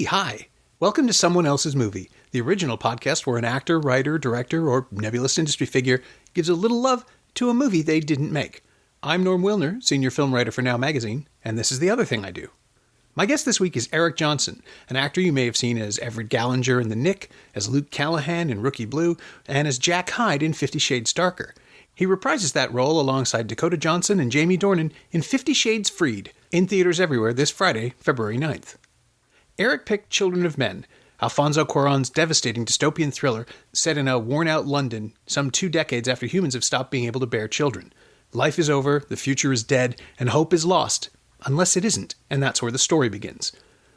Hi. Welcome to Someone Else's Movie, the original podcast where an actor, writer, director, or nebulous industry figure gives a little love to a movie they didn't make. I'm Norm Wilner, senior film writer for Now Magazine, and this is the other thing I do. My guest this week is Eric Johnson, an actor you may have seen as Everett Gallinger in The Knick, as Luke Callahan in Rookie Blue, and as Jack Hyde in 50 Shades Darker. He reprises that role alongside Dakota Johnson and Jamie Dornan in 50 Shades Freed, in theaters everywhere this Friday, February 9th. Eric picked Children of Men, Alfonso Cuarón's devastating dystopian thriller set in a worn-out London some 2 decades after humans have stopped being able to bear children. Life is over, the future is dead, and hope is lost. Unless it isn't, and that's where the story begins.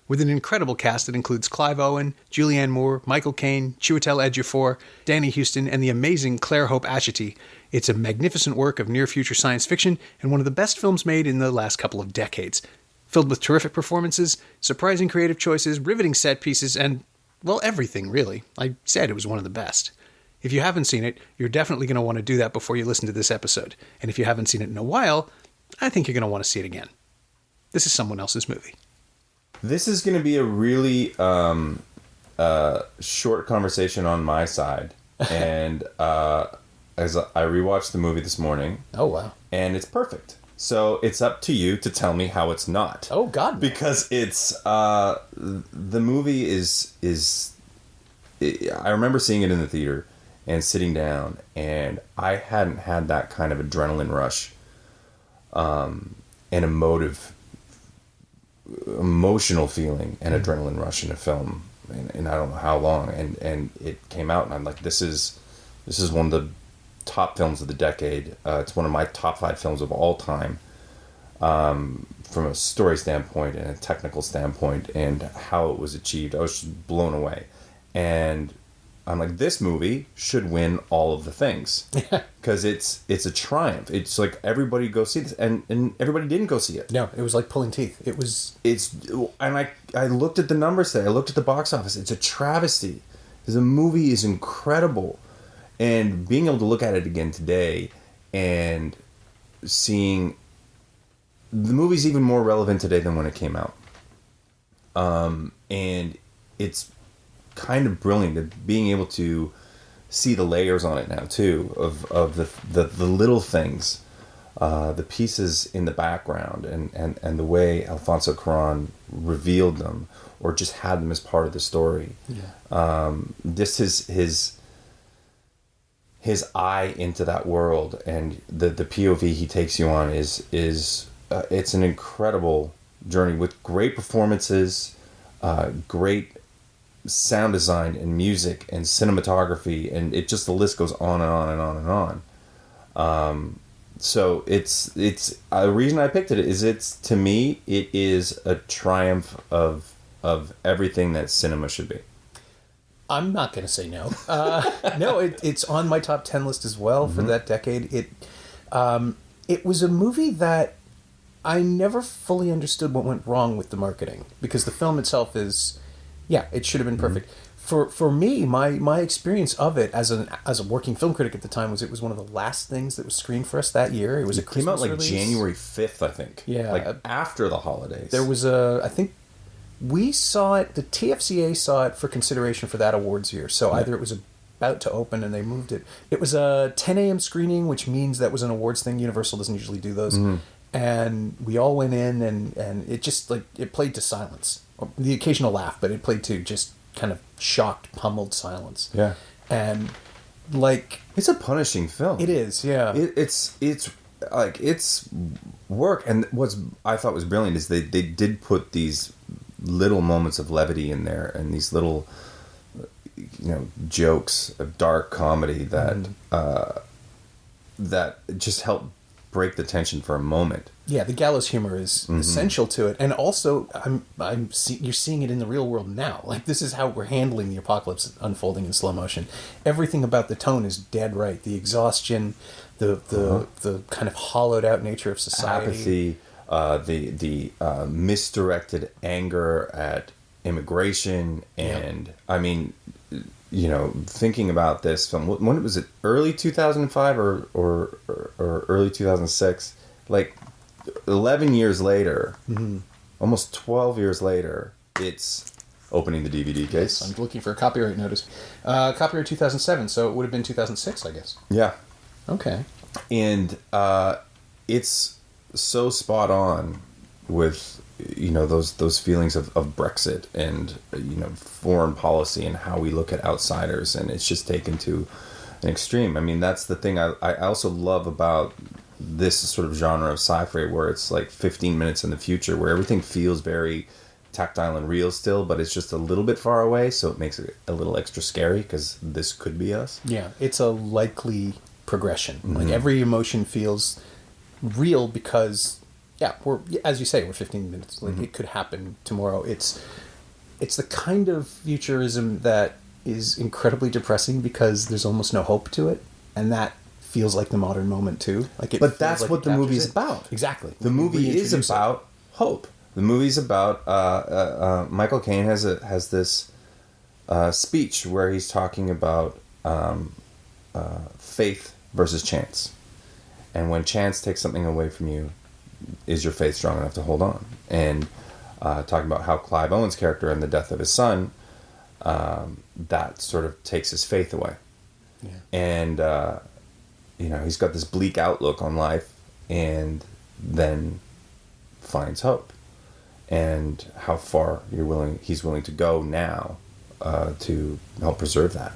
With an incredible cast that includes Clive Owen, Julianne Moore, Michael Caine, Chiwetel Ejiofor, Danny Huston, and the amazing Claire Hope Ashitey, it's a magnificent work of near-future science fiction and one of the best films made in the last couple of decades. Filled with terrific performances, surprising creative choices, riveting set pieces, and, well, everything, really. I said it was one of the best. If you haven't seen it, you're definitely going to want to do that before you listen to this episode. And if you haven't seen it in a while, I think you're going to want to see it again. This is Someone Else's Movie. This is going to be a really short conversation on my side. And as I rewatched the movie this morning. Oh, wow. And it's perfect. So it's up to you to tell me how it's not. Oh, God. Because it's, the movie I remember seeing it in the theater and sitting down, and I hadn't had that kind of adrenaline rush, and emotional feeling and adrenaline rush in a film, and I don't know how long, and it came out, and I'm like, this is one of the top films of the decade. It's one of my top 5 films of all time, from a story standpoint and a technical standpoint, and how it was achieved. I was just blown away, and I'm like, this movie should win all of the things, because it's a triumph. It's like, everybody go see this, and everybody didn't go see it. No, it was like pulling teeth. And I looked at the numbers today. I looked at the box office. It's a travesty. The movie is incredible. And being able to look at it again today and seeing the movie's even more relevant today than when it came out. And it's kind of brilliant being able to see the layers on it now too, of the little things, the pieces in the background, and the way Alfonso Cuarón revealed them or just had them as part of the story. Yeah. This is his eye into that world, and the POV he takes you on is it's an incredible journey with great performances, great sound design and music and cinematography, and it just, the list goes on and on and on and on. So it's the reason I picked it is to me it is a triumph of everything that cinema should be. I'm not going to say no. No, it's on my top 10 list as well for that decade. It was a movie that I never fully understood what went wrong with the marketing, because the film itself is, it should have been perfect. For me, my experience of it as a working film critic at the time was it was one of the last things that was screened for us that year. It was a Christmas came out like release. January 5th, I think. Yeah, like after the holidays. There was I think. We saw it, the TFCA saw it for consideration for that awards year. So either it was about to open and they moved it. It was a 10 a.m. screening, which means that was an awards thing. Universal doesn't usually do those. Mm-hmm. And we all went in, and it just, like, it played to silence. The occasional laugh, but it played to just kind of shocked, pummeled silence. Yeah. And, like... It's a punishing film. It is, yeah. It's like, it's work. And what I thought was brilliant is they did put these little moments of levity in there, and these little, jokes of dark comedy that that just help break the tension for a moment. Yeah, the gallows humor is essential to it, and also you're seeing it in the real world now. Like, this is how we're handling the apocalypse unfolding in slow motion. Everything about the tone is dead right. The exhaustion, the kind of hollowed out nature of society, apathy, the misdirected anger at immigration, and I mean, thinking about this film, when was it? Early 2005 or early 2006? Like 11 years later, almost 12 years later, it's opening the DVD case. I'm looking for a copyright notice. Copyright 2007, so it would have been 2006, I guess. Yeah. Okay. And it's so spot on with those feelings of Brexit and foreign policy and how we look at outsiders, and it's just taken to an extreme. I mean, that's the thing I also love about this sort of genre of sci-fi, where it's like 15 minutes in the future, where everything feels very tactile and real still, but it's just a little bit far away, so it makes it a little extra scary because this could be us. Yeah, it's a likely progression. Like every emotion feels real because, we're, as you say, we're 15 minutes. Like it could happen tomorrow. It's the kind of futurism that is incredibly depressing because there's almost no hope to it, and that feels like the modern moment too. But that's what the movie's about. Exactly. The movie is about hope. The movie's about Michael Caine has this speech where he's talking about faith versus chance, and when chance takes something away from you, is your faith strong enough to hold on? And talking about how Clive Owen's character and the death of his son, that sort of takes his faith away. Yeah. And he's got this bleak outlook on life, and then finds hope, and how far he's willing to go now to help preserve that.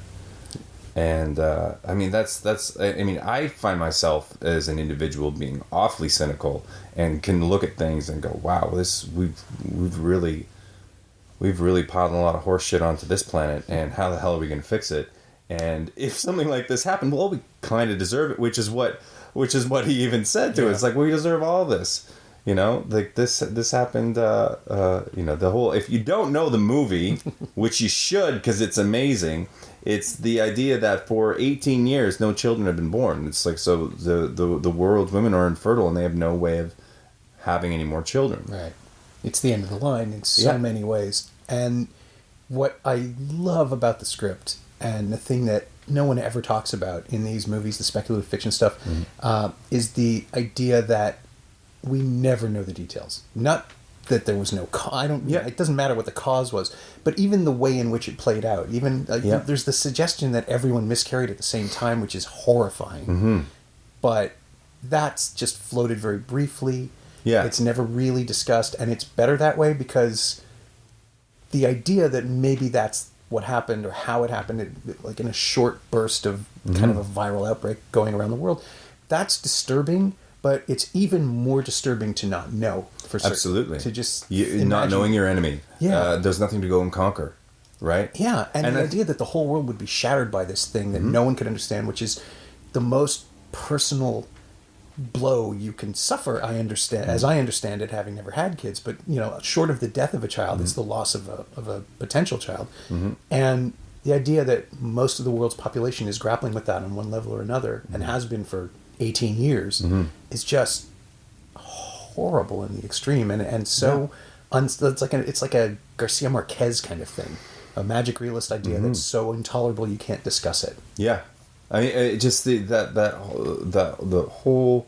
And I mean, I find myself as an individual being awfully cynical and can look at things and go, wow, we've really piled a lot of horse shit onto this planet, and how the hell are we going to fix it? And if something like this happened, well, we kind of deserve it, which is what he even said to us. Like, we deserve all this. Like this happened, the whole, if you don't know the movie, which you should, because it's amazing, it's the idea that for 18 years, no children have been born. It's like, so the world's women are infertile and they have no way of having any more children. Right. It's the end of the line in so many ways. And what I love about the script, and the thing that no one ever talks about in these movies, the speculative fiction stuff, is the idea that we never know the details. Not that there was no it doesn't matter what the cause was, but even the way in which it played out. Even there's the suggestion that everyone miscarried at the same time, which is horrifying. But that's just floated very briefly. Yeah, it's never really discussed, and it's better that way, because the idea that maybe that's what happened or how it happened, like in a short burst of kind of a viral outbreak going around the world, that's disturbing. But it's even more disturbing to not know for certain. Absolutely. To just not knowing your enemy. Yeah. There's nothing to go and conquer, right? Yeah, and the idea that the whole world would be shattered by this thing that no one could understand, which is the most personal blow you can suffer, I understand, as I understand it, having never had kids. But, short of the death of a child, it's the loss of a potential child. And the idea that most of the world's population is grappling with that on one level or another, and has been for 18 years, is just horrible in the extreme, and so it's like a Garcia Marquez kind of thing, a magic realist idea that's so intolerable you can't discuss it. Yeah, I mean, just the whole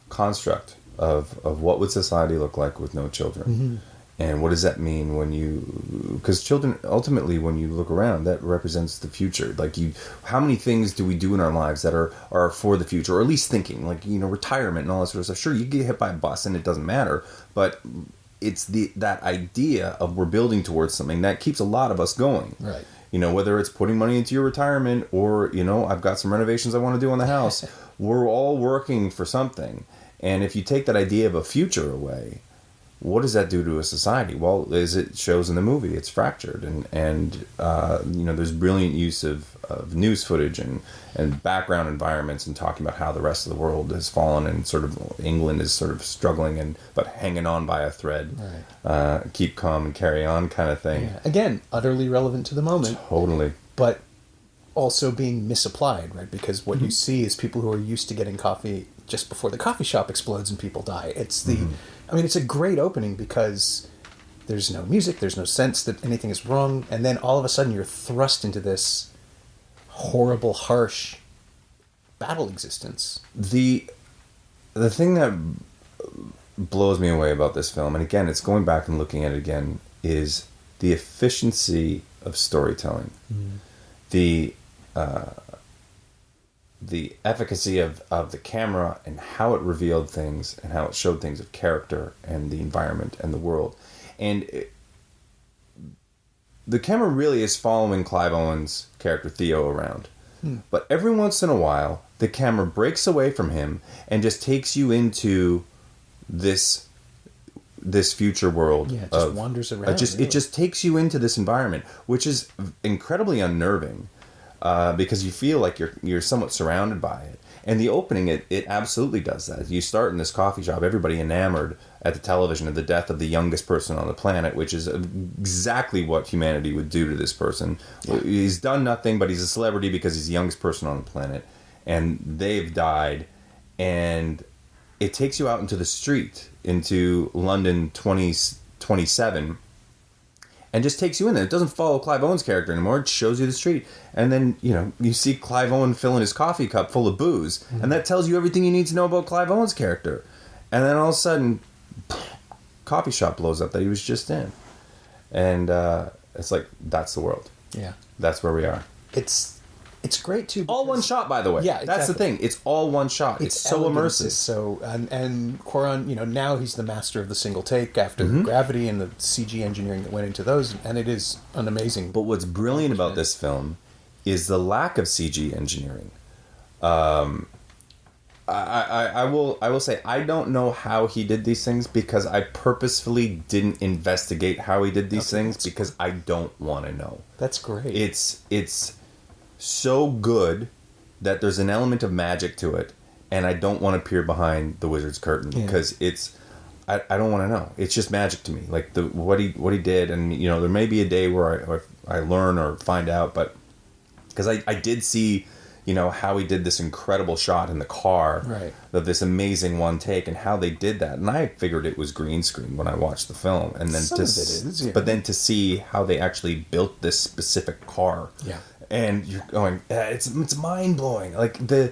construct of what would society look like with no children. And what does that mean because children, ultimately, when you look around, that represents the future. Like, how many things do we do in our lives that are for the future, or at least thinking, like, retirement and all that sort of stuff. Sure, you get hit by a bus and it doesn't matter, but it's that idea of we're building towards something that keeps a lot of us going. Right. Whether it's putting money into your retirement or, I've got some renovations I want to do on the house. We're all working for something. And if you take that idea of a future away, what does that do to a society? Well, as it shows in the movie, it's fractured, and there's brilliant use of news footage and background environments, and talking about how the rest of the world has fallen, and sort of England is sort of struggling but hanging on by a thread. Right. Keep calm and carry on, kind of thing. Yeah. Again, utterly relevant to the moment. Totally. But also being misapplied, right? Because what you see is people who are used to getting coffee just before the coffee shop explodes and people die. It's it's a great opening because There's no music. There's no sense that anything is wrong. And then all of a sudden you're thrust into this horrible, harsh battle existence. The thing that blows me away about this film, and again, it's going back and looking at it again, is the efficiency of storytelling. The efficacy of the camera and how it revealed things and how it showed things of character and the environment and the world. And the camera really is following Clive Owen's character Theo around. But every once in a while, the camera breaks away from him and just takes you into this future world. Yeah, it just wanders around. It just takes you into this environment, which is incredibly unnerving, because you feel like you're somewhat surrounded by it. And the opening, it absolutely does that. You start in this coffee shop, everybody enamored at the television of the death of the youngest person on the planet, which is exactly what humanity would do to this person. He's done nothing, but he's a celebrity because he's the youngest person on the planet. And they've died. And it takes you out into the street, into London 2027, and just takes you in there. It doesn't follow Clive Owen's character anymore. It shows you the street. And then, you see Clive Owen filling his coffee cup full of booze. And that tells you everything you need to know about Clive Owen's character. And then all of a sudden, coffee shop blows up that he was just in. And it's like, that's the world. Yeah. That's where we are. It's great too. All one shot, by the way. Yeah, exactly. That's the thing. It's all one shot. It's so immersive. So and Cuarón, now he's the master of the single take after Gravity and the CG engineering that went into those, and it is an amazing. But what's brilliant about this film is the lack of CG engineering. I will say I don't know how he did these things, because I purposefully didn't investigate how he did these things, because I don't want to know. That's great. It's so good that there's an element of magic to it, and I don't want to peer behind the wizard's curtain, because I don't want to know. It's just magic to me, like what he did, and there may be a day where I learn or find out, but because I did see how he did this incredible shot in the car, right, of this amazing one take, and how they did that, and I figured it was green screen when I watched the film, and then but then to see how they actually built this specific car, and you're going, it's mind blowing. Like the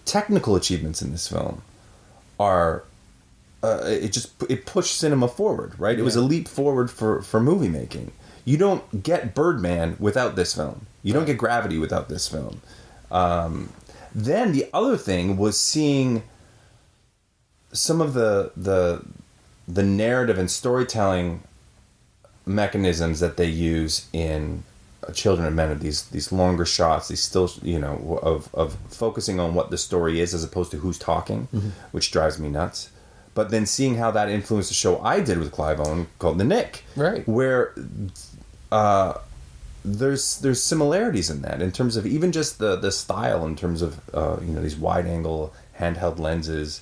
technical achievements in this film are, it pushed cinema forward, right? It was a leap forward for movie making. You don't get Birdman without this film. You don't get Gravity without this film. Then the other thing was seeing some of the narrative and storytelling mechanisms that they use in Children of Men, of these longer shots, these still, of focusing on what the story is as opposed to who's talking, which drives me nuts. But then seeing how that influenced the show I did with Clive Owen called The Nick, right, where there's similarities in that, in terms of even just the style, in terms of these wide angle handheld lenses,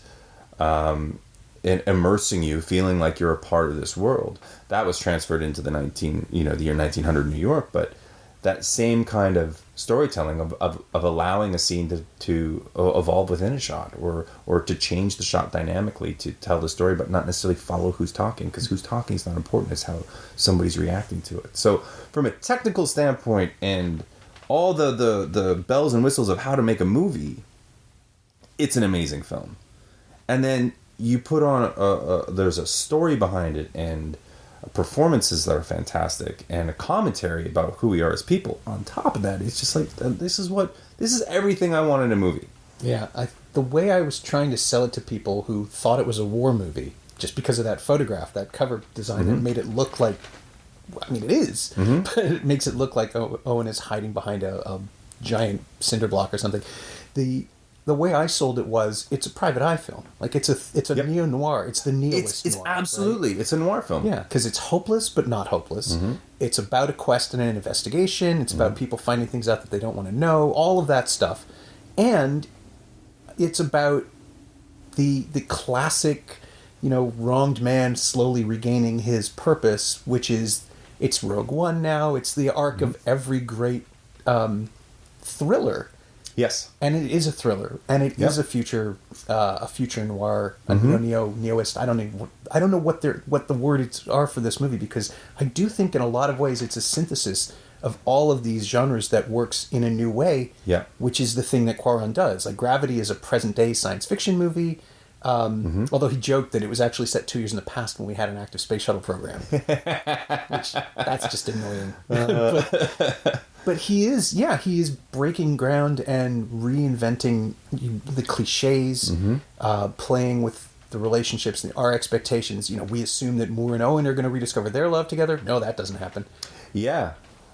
and immersing you, feeling like you're a part of this world. That was transferred into the year 1900 New York, but that same kind of storytelling of allowing a scene to evolve within a shot, or to change the shot dynamically to tell the story, but not necessarily follow who's talking, because who's talking is not important, it's how somebody's reacting to it. So from a technical standpoint, and all the bells and whistles of how to make a movie, it's an amazing film. And then you put on there's a story behind it, and performances that are fantastic, and a commentary about who we are as people. On top of that, it's just like, this is everything I want in a movie. Yeah, the way I was trying to sell it to people who thought it was a war movie, just because of that photograph, that cover design, it made it look like, it is, but it makes it look like Owen is hiding behind a giant cinder block or something. The way I sold it was, it's a private eye film. Like, it's a neo-noir. It's the nihilist noir. It's absolutely, right? It's a noir film. Yeah, because it's hopeless but not hopeless. It's about a quest and an investigation. It's about people finding things out that they don't want to know. All of that stuff. And it's about the classic, wronged man slowly regaining his purpose, which is, it's Rogue One now. It's the arc of every great thriller. Yes. And it is a thriller, and it is a future noir, a neoist. I don't know what the words are for this movie, because I do think in a lot of ways it's a synthesis of all of these genres that works in a new way. Yeah. Which is the thing that Cuarón does. Like Gravity is a present day science fiction movie. Although he joked that it was actually set 2 years in the past when we had an active space shuttle program. Which, that's just annoying. But he is breaking ground and reinventing the cliches, playing with the relationships and our expectations. We assume that Moore and Owen are going to rediscover their love together. No, that doesn't happen. Yeah.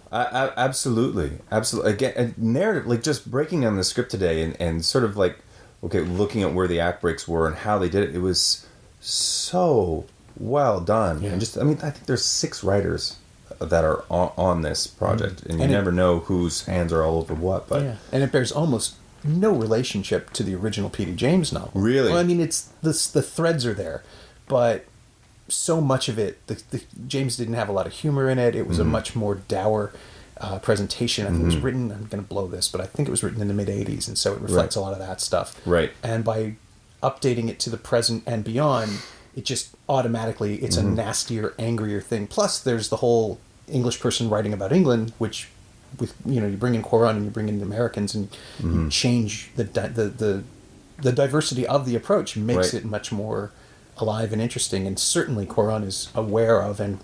Absolutely. Again, narrative, like just breaking down the script today and sort of like, okay, looking at where the act breaks were and how they did it, it was so well done. Yeah. And I think there's 6 writers that are on this project, and you never know whose hands are all over what. But and it bears almost no relationship to the original P.D. James novel. Really? Well, I mean, it's the threads are there, but so much of it, the James didn't have a lot of humor in it. It was a much more dour presentation. I think it was written, I'm going to blow this, but I think it was written in the mid-'80s, and so it reflects a lot of that stuff. Right. And by updating it to the present and beyond, it just automatically, it's a nastier, angrier thing. Plus, there's the whole English person writing about England, which, with you bring in Cuarón and you bring in the Americans, and you change the diversity of the approach, makes it much more alive and interesting. And certainly Cuarón is aware of, and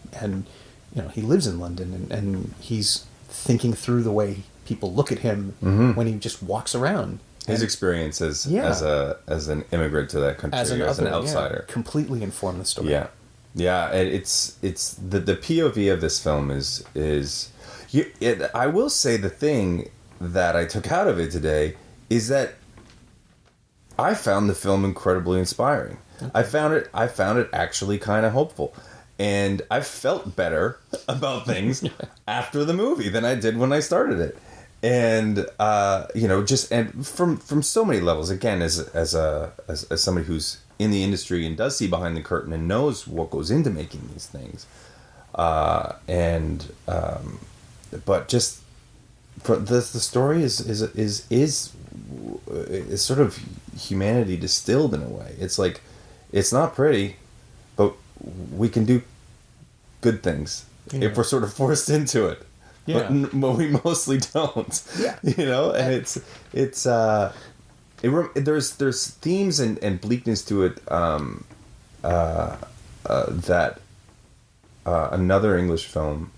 he lives in London, and he's thinking through the way people look at him when he just walks around. His experience as an immigrant to that country, as an outsider, completely informed the story. Yeah, and it's the POV of this film is I will say the thing that I took out of it today is that I found the film incredibly inspiring. Okay. I found it actually kind of hopeful. And I felt better about things after the movie than I did when I started it. And and from so many levels, again, as somebody who's in the industry and does see behind the curtain and knows what goes into making these things, but just for the story is sort of humanity distilled in a way. It's like, it's not pretty, but we can do good things if we're sort of forced into it. Yeah. But we mostly don't. Yeah. And there's themes and bleakness to it that another English film,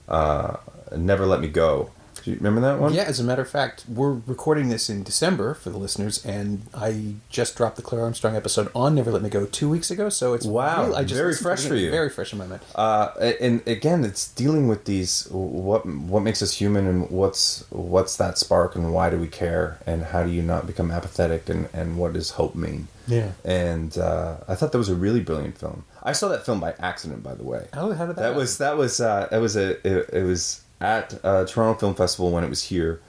Never Let Me Go. Do you remember that one? Yeah, as a matter of fact, we're recording this in December for the listeners, and I just dropped the Claire Armstrong episode on Never Let Me Go 2 weeks ago, so it's very fresh for you. Very fresh in my mind. And again, it's dealing with these, what makes us human, and what's that spark, and why do we care, and how do you not become apathetic, and what does hope mean? Yeah. And I thought that was a really brilliant film. I saw that film by accident, by the way. Oh, how did that happen? It was at Toronto Film Festival when it was here.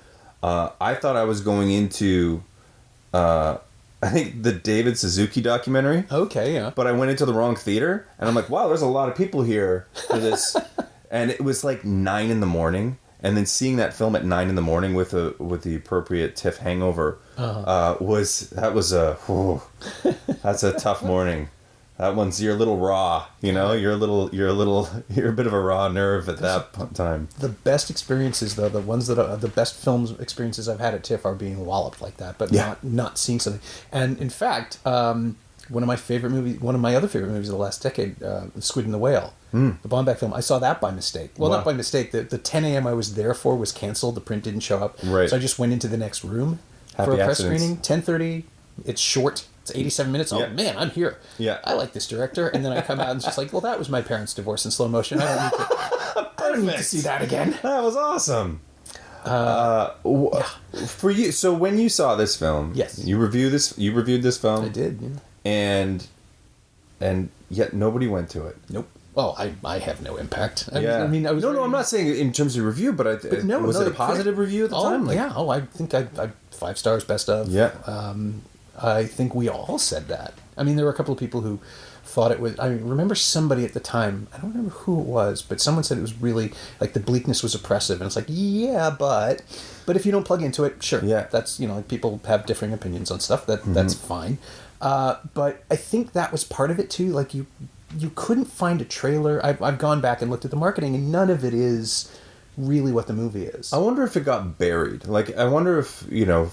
I thought I was going into I think the David Suzuki documentary. Okay, yeah. But I went into the wrong theater, and I'm like, wow, there's a lot of people here for this. And it was like 9 a.m, and then seeing that film at 9 a.m. with the appropriate TIFF hangover that's a tough morning. That one's, you're a little raw, you're a bit of a raw nerve at that time. The best experiences, though, the ones that are the best film experiences I've had at TIFF are being walloped like that, but not seeing something. And in fact, one of my other favorite movies of the last decade, The Squid and the Whale, the Baumbach film, I saw that by mistake. Well, not by mistake. The 10 a.m. I was there for was canceled. The print didn't show up. Right. So I just went into the next room for a press screening. 10:30. It's short. It's 87 minutes. Oh, man, I'm here. Yeah. I like this director. And then I come out and it's just like, well, that was my parents' divorce in slow motion. I don't need to see that again. That was awesome. For you, so when you saw this film, yes, you reviewed this film. I did, yeah. And yet nobody went to it. Nope. Well, I have no impact. I mean, I was I'm not saying in terms of review, but was it a positive review at the time? Yeah. I think I 5 stars, best of. Yeah. I think we all said that. I mean, there were a couple of people who thought it was... I remember somebody at the time, I don't remember who it was, but someone said it was really, like, the bleakness was oppressive. And it's like, yeah, but if you don't plug into it, sure. Yeah. That's, like, people have differing opinions on stuff. That's fine. But I think that was part of it, too. Like, you couldn't find a trailer. I've gone back and looked at the marketing, and none of it is really what the movie is. I wonder if it got buried. Like, I wonder if,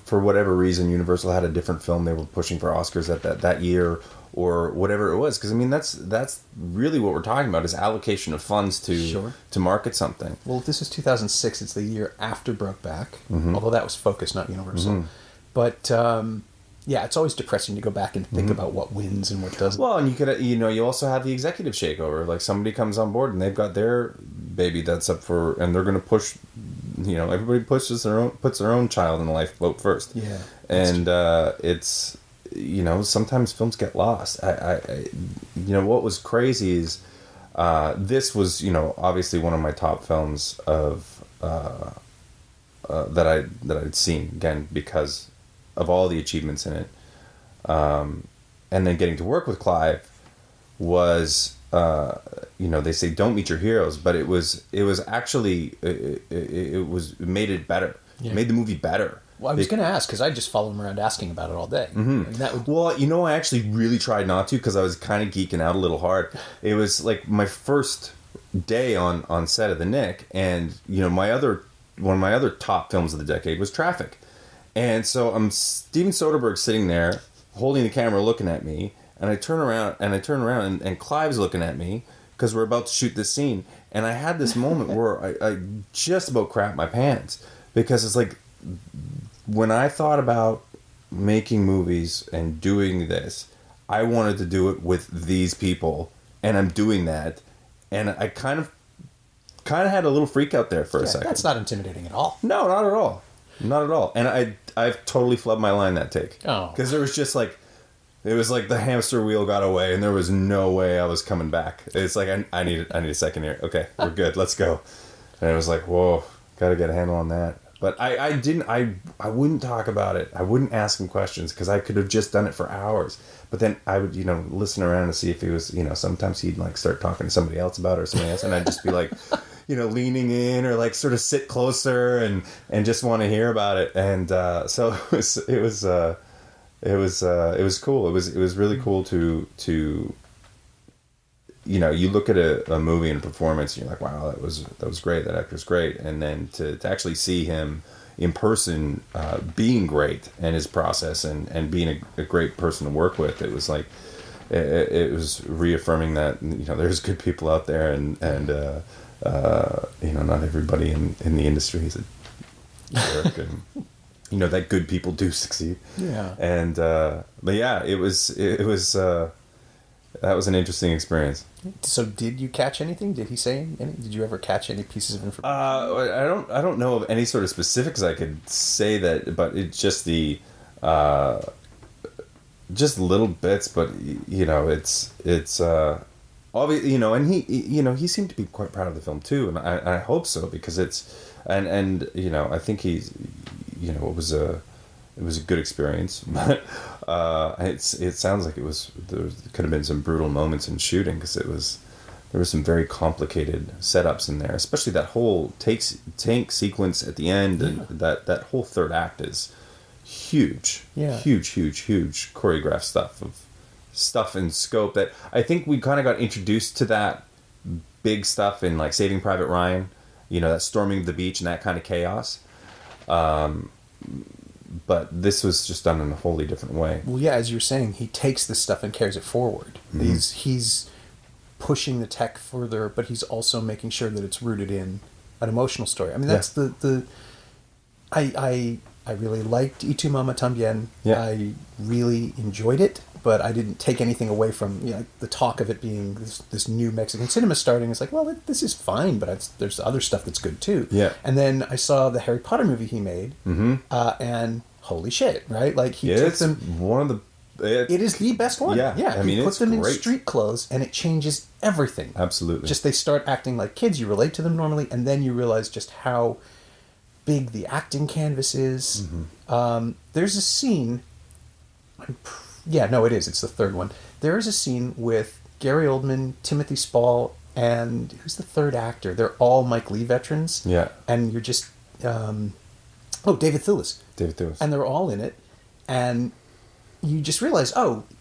for whatever reason, Universal had a different film they were pushing for Oscars at that year, or whatever it was. Because, I mean, that's really what we're talking about, is allocation of funds to market something. Well, if this is 2006, it's the year after Brokeback, although that was Focus, not Universal. But, yeah, it's always depressing to go back and think about what wins and what doesn't. Well, and you could, you also have the executive shakeover. Like, somebody comes on board and they've got their baby that's up for, and they're going to push, everybody puts their own child in the lifeboat first. Yeah. And it's, sometimes films get lost. What was crazy is, this was, obviously one of my top films of, that I'd seen, again, because of all the achievements in it. And then getting to work with Clive was, they say don't meet your heroes, but it was actually, it made it better. Yeah. It made the movie better. Well, I was going to ask, because I just follow him around asking about it all day. And that would... Well, I actually really tried not to, because I was kind of geeking out a little hard. It was like my first day on set of the Nick, and one of my other top films of the decade was Traffic. And so I'm Steven Soderbergh sitting there, holding the camera, looking at me, and I turn around and Clive's looking at me, because we're about to shoot this scene. And I had this moment where I just about crapped my pants, because it's like, when I thought about making movies and doing this, I wanted to do it with these people, and I'm doing that. And I kind of had a little freak out there for a second. That's not intimidating at all. No, not at all. Not at all. And I've totally flubbed my line that take. Oh. Because there was just like, it was like the hamster wheel got away, and there was no way I was coming back. It's like, I need a second here. Okay, we're good. Let's go. And it was like, whoa, got to get a handle on that. But I wouldn't talk about it. I wouldn't ask him questions, because I could have just done it for hours. But then I would, listen around and see if he was, sometimes he'd like start talking to somebody else about it, or somebody else, and I'd just be like, leaning in, or like sort of sit closer and just want to hear about it. And so it was cool. It was really cool to you look at a movie and a performance, and you're like, wow, that was great. That actor's great. And then to actually see him in person, being great, and his process, and being a great person to work with, it was like, it was reaffirming that, there's good people out there, and not everybody in the industry is a jerk, and that good people do succeed. Yeah. And but yeah, it was that was an interesting experience. So did you catch anything? Did he say anything? Did you ever catch any pieces of information? I don't know of any sort of specifics I could say that, but it's just the just little bits, but it's obviously, and he seemed to be quite proud of the film too, and I hope so, because it's and I think he's it was a good experience, but it sounds like there could have been some brutal moments in shooting, because there were some very complicated setups in there, especially that whole tank sequence at the end, and that whole third act is huge, huge choreographed stuff in scope that I think we kind of got introduced to that big stuff in like Saving Private Ryan, that storming the beach and that kind of chaos. But this was just done in a wholly different way. Well, yeah, as you were saying, he takes this stuff and carries it forward. Mm-hmm. He's pushing the tech further, but he's also making sure that it's rooted in an emotional story. I mean, that's I really liked Y Tu Mama Tambien. Yeah. I really enjoyed it, but I didn't take anything away from the talk of it being this new Mexican cinema starting. It's like, well, this is fine, but there's other stuff that's good too. Yeah. And then I saw the Harry Potter movie he made, and holy shit, right? Like he took them. It is the best one. Yeah. I mean, he put them in street clothes, and it changes everything. Absolutely. Just they start acting like kids. You relate to them normally, and then you realize just how big the acting canvas is. Mm-hmm. There's a scene. It's the third one. There is a scene with Gary Oldman, Timothy Spall, and who's the third actor? They're all Mike Leigh veterans. Yeah. And you're just... David Thewlis. David Thewlis. And they're all in it. And you just realize,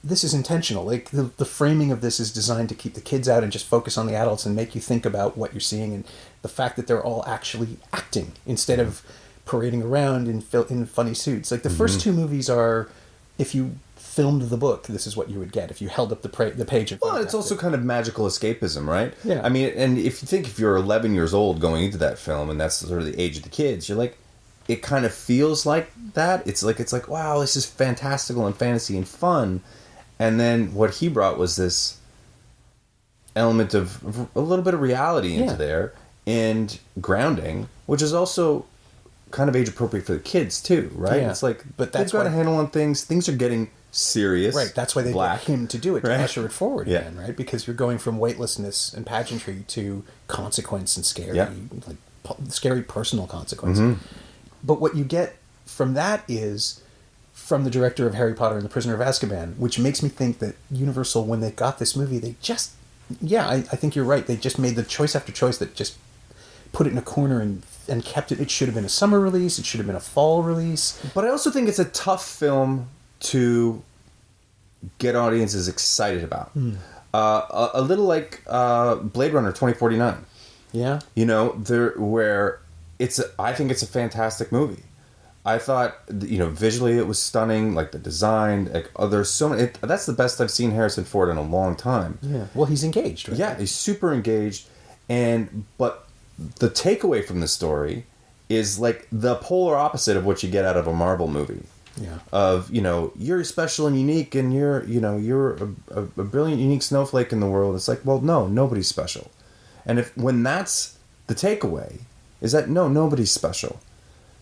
this is intentional. Like, the framing of this is designed to keep the kids out and just focus on the adults and make you think about what you're seeing and the fact that they're all actually acting instead of parading around in funny suits. Like, the first two movies are, if you filmed the book, this is what you would get if you held up the page. Well, it's also kind of magical escapism, right? Yeah. I mean, and if you're 11 years old going into that film, and that's sort of the age of the kids, you're like, it kind of feels like that. It's like, wow, this is fantastical and fantasy and fun. And then what he brought was this element of a little bit of reality into there and grounding, which is also kind of age appropriate for the kids too, right? Yeah. It's like, but they've got a handle on things. Things are getting serious. Right. That's why they got him to do it, to usher it forward again, right? Because you're going from weightlessness and pageantry to consequence and scary personal consequence. Mm-hmm. But what you get from that is from the director of Harry Potter and the Prisoner of Azkaban, which makes me think that Universal, when they got this movie, they just... I think you're right. They just made the choice after choice that just put it in a corner and kept it. It should have been a summer release. It should have been a fall release. But I also think it's a tough film to get audiences excited about. A little like Blade Runner 2049. Yeah. I think it's a fantastic movie. I thought, visually it was stunning, like the design, there's so many, that's the best I've seen Harrison Ford in a long time. Yeah. Well, he's engaged, right? Yeah, he's super engaged. But the takeaway from the story is like the polar opposite of what you get out of a Marvel movie. Yeah. Of, you're special and unique and you're a brilliant, unique snowflake in the world. It's like, well, no, nobody's special. And when that's the takeaway, is that no, nobody's special.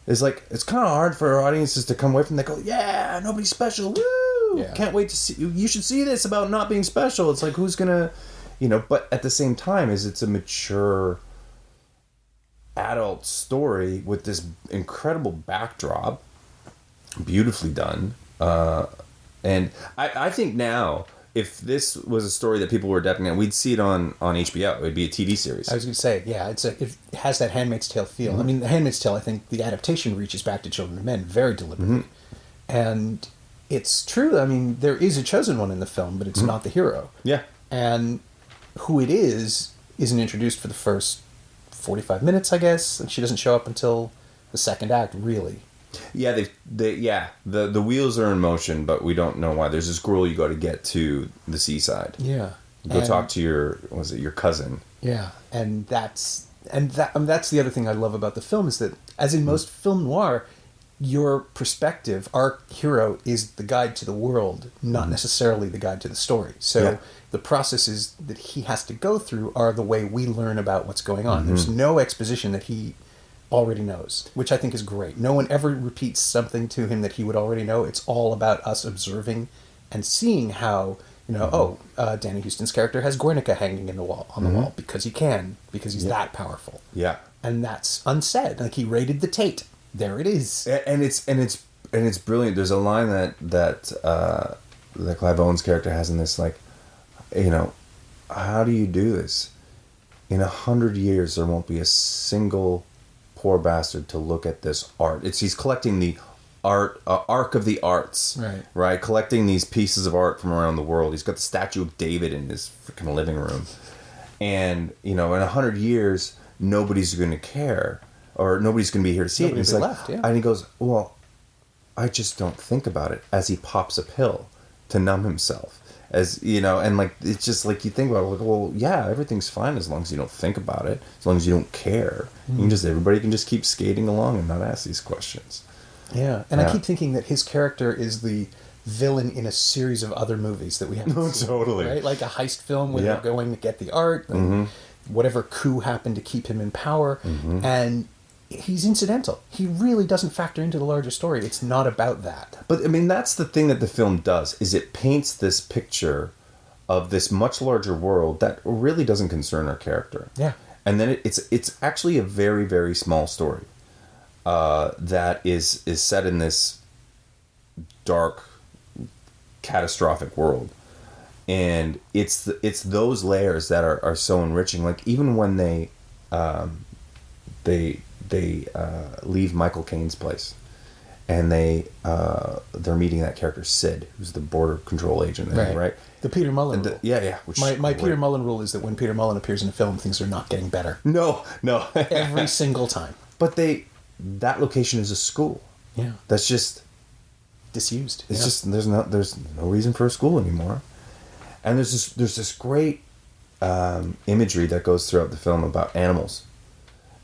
It's like, it's kind of hard for our audiences to come away from that, go, yeah, nobody's special, woo! Yeah. Can't wait to see, you should see this about not being special. It's like, who's gonna, but at the same time, it's a mature adult story with this incredible backdrop, beautifully done. And I think now, if this was a story that people were adapting, we'd see it on HBO. It would be a TV series. I was going to say, yeah, it has that Handmaid's Tale feel. Mm-hmm. I mean, the Handmaid's Tale, I think the adaptation reaches back to children and men very deliberately. Mm-hmm. And it's true. I mean, there is a chosen one in the film, but it's not the hero. Yeah. And who it isn't introduced for the first 45 minutes, I guess. And she doesn't show up until the second act, really. Yeah, the wheels are in motion, but we don't know why. There's this girl you got to get to the seaside. Yeah, talk to your cousin. Yeah, and that's the other thing I love about the film is that, as in most film noir, your perspective, our hero, is the guide to the world, not necessarily the guide to the story. So the processes that he has to go through are the way we learn about what's going on. Mm-hmm. There's no exposition that he already knows, which I think is great. No one ever repeats something to him that he would already know. It's all about us observing and seeing how, Danny Houston's character has Guernica hanging on the wall because he's that powerful. Yeah. And that's unsaid. Like, he raided the Tate. There it is. And it's brilliant. There's a line that Clive Owen's character has in this, like, how do you do this? In 100 years there won't be a single poor bastard to look at this art. He's collecting the art, arc of the arts, right? Collecting these pieces of art from around the world. He's got the statue of David in his freaking living room, and in 100 years, nobody's going to care, or nobody's going to be here to see it. And he's like, and he goes, "Well, I just don't think about it." As he pops a pill to numb himself, and like, it's just like, you think about it, like, well, yeah, everything's fine as long as you don't think about it, as long as you don't care. Everybody can just keep skating along and not ask these questions. Yeah, and I keep thinking that his character is the villain in a series of other movies that we haven't seen. Totally. Right? Like a heist film where they're going to get the art, and whatever coup happened to keep him in power, and he's incidental. He really doesn't factor into the larger story. It's not about that. But, I mean, that's the thing that the film does, is it paints this picture of this much larger world that really doesn't concern our character. Yeah. And then it's actually a very, very small story that is set in this dark, catastrophic world. And it's those layers that are so enriching. Like even when they leave Michael Caine's place, and they're meeting that character Sid, who's the border control agent there, right? The Peter Mullen rule. Yeah. My Peter Mullen rule is that when Peter Mullen appears in a film, things are not getting better. No. Every single time. But that location is a school. Yeah. That's just disused. It's just there's no reason for a school anymore. And there's this great imagery that goes throughout the film about animals,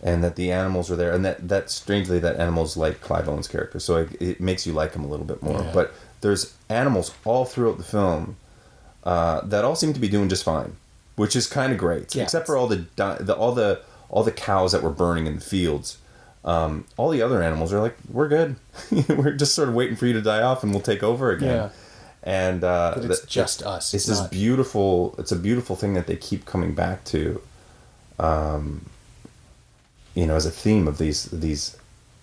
and that the animals are there, and that strangely that animals like Clive Owen's character, so it makes you like him a little bit more. Yeah. But there's animals all throughout the film that all seem to be doing just fine, which is kind of great, except for all the cows that were burning in the fields. All the other animals are like, we're good. We're just sort of waiting for you to die off, and we'll take over again. Yeah. And but it's just us. It's this beautiful. It's a beautiful thing that they keep coming back to. As a theme of these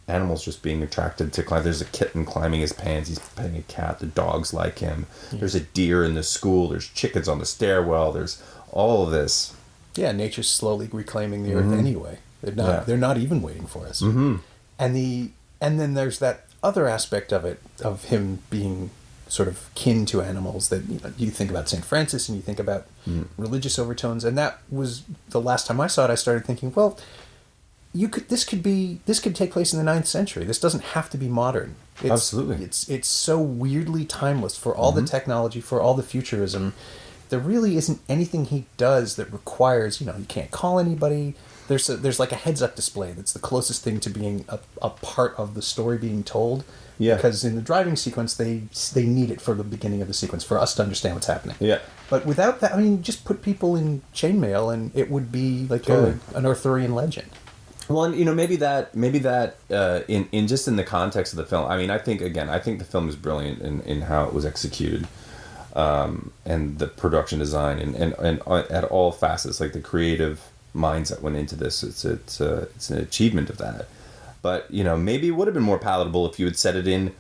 animals just being attracted to climb. There's a kitten climbing his pants. He's petting a cat. The dogs like him. Yeah. There's a deer in the school. There's chickens on the stairwell. There's all of this. Yeah, nature's slowly reclaiming the earth anyway. They're not even waiting for us. Mm-hmm. And then there's that other aspect of it, of him being sort of kin to animals, that you think about St. Francis and you think about religious overtones, and that was the last time I saw it. I started thinking, well, this could take place in the 9th century. This doesn't have to be modern. Absolutely. It's so weirdly timeless for all the technology, for all the futurism. There really isn't anything he does that requires, you can't call anybody. There's like a heads-up display that's the closest thing to being a part of the story being told. Yeah. Because in the driving sequence, they need it for the beginning of the sequence for us to understand what's happening. Yeah. But without that, just put people in chainmail and it would be like an Arthurian legend. Well, and maybe that in just in the context of the film. I think the film is brilliant in how it was executed, and the production design and at all facets, like the creative minds that went into this. It's an achievement of that. But maybe it would have been more palatable if you had set it in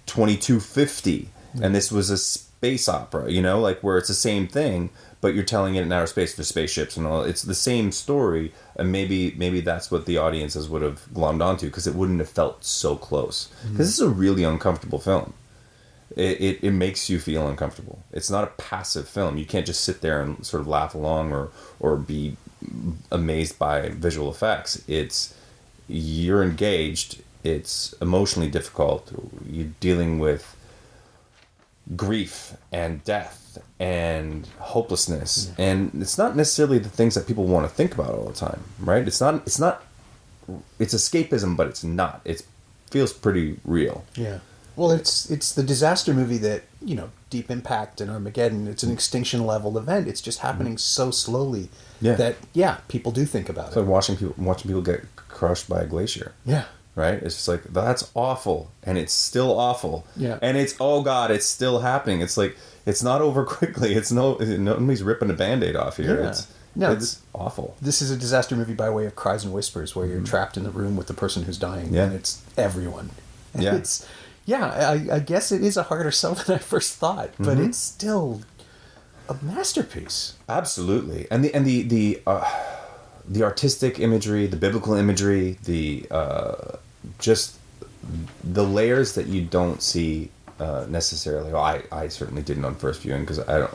2250 and this was a space opera, like where it's the same thing, but you're telling it in outer space for spaceships and all. It's the same story, and maybe that's what the audiences would have glommed onto, because it wouldn't have felt so close. Because this is a really uncomfortable film. It makes you feel uncomfortable. It's not a passive film. You can't just sit there and sort of laugh along or be amazed by visual effects. You're engaged. It's emotionally difficult. You're dealing with grief and death and hopelessness, and it's not necessarily the things that people want to think about all the time, right? It's escapism, but it's not. It feels pretty real. Yeah. Well, it's the disaster movie that, Deep Impact and Armageddon, it's an extinction level event. It's just happening so slowly that people do think about it. It's like watching people get crushed by a glacier. Yeah. Right? It's just like, that's awful, and it's still awful. Yeah. And it's, oh God, it's still happening. It's like, it's not over quickly. Nobody's ripping a Band-Aid off here. Yeah. It's awful. This is a disaster movie by way of cries and whispers, where you're trapped in the room with the person who's dying, and it's everyone. And I guess it is a harder sell than I first thought, but it's still a masterpiece. Absolutely. And the artistic imagery, the biblical imagery, just the layers that you don't see necessarily. Well, I certainly didn't on first viewing, because I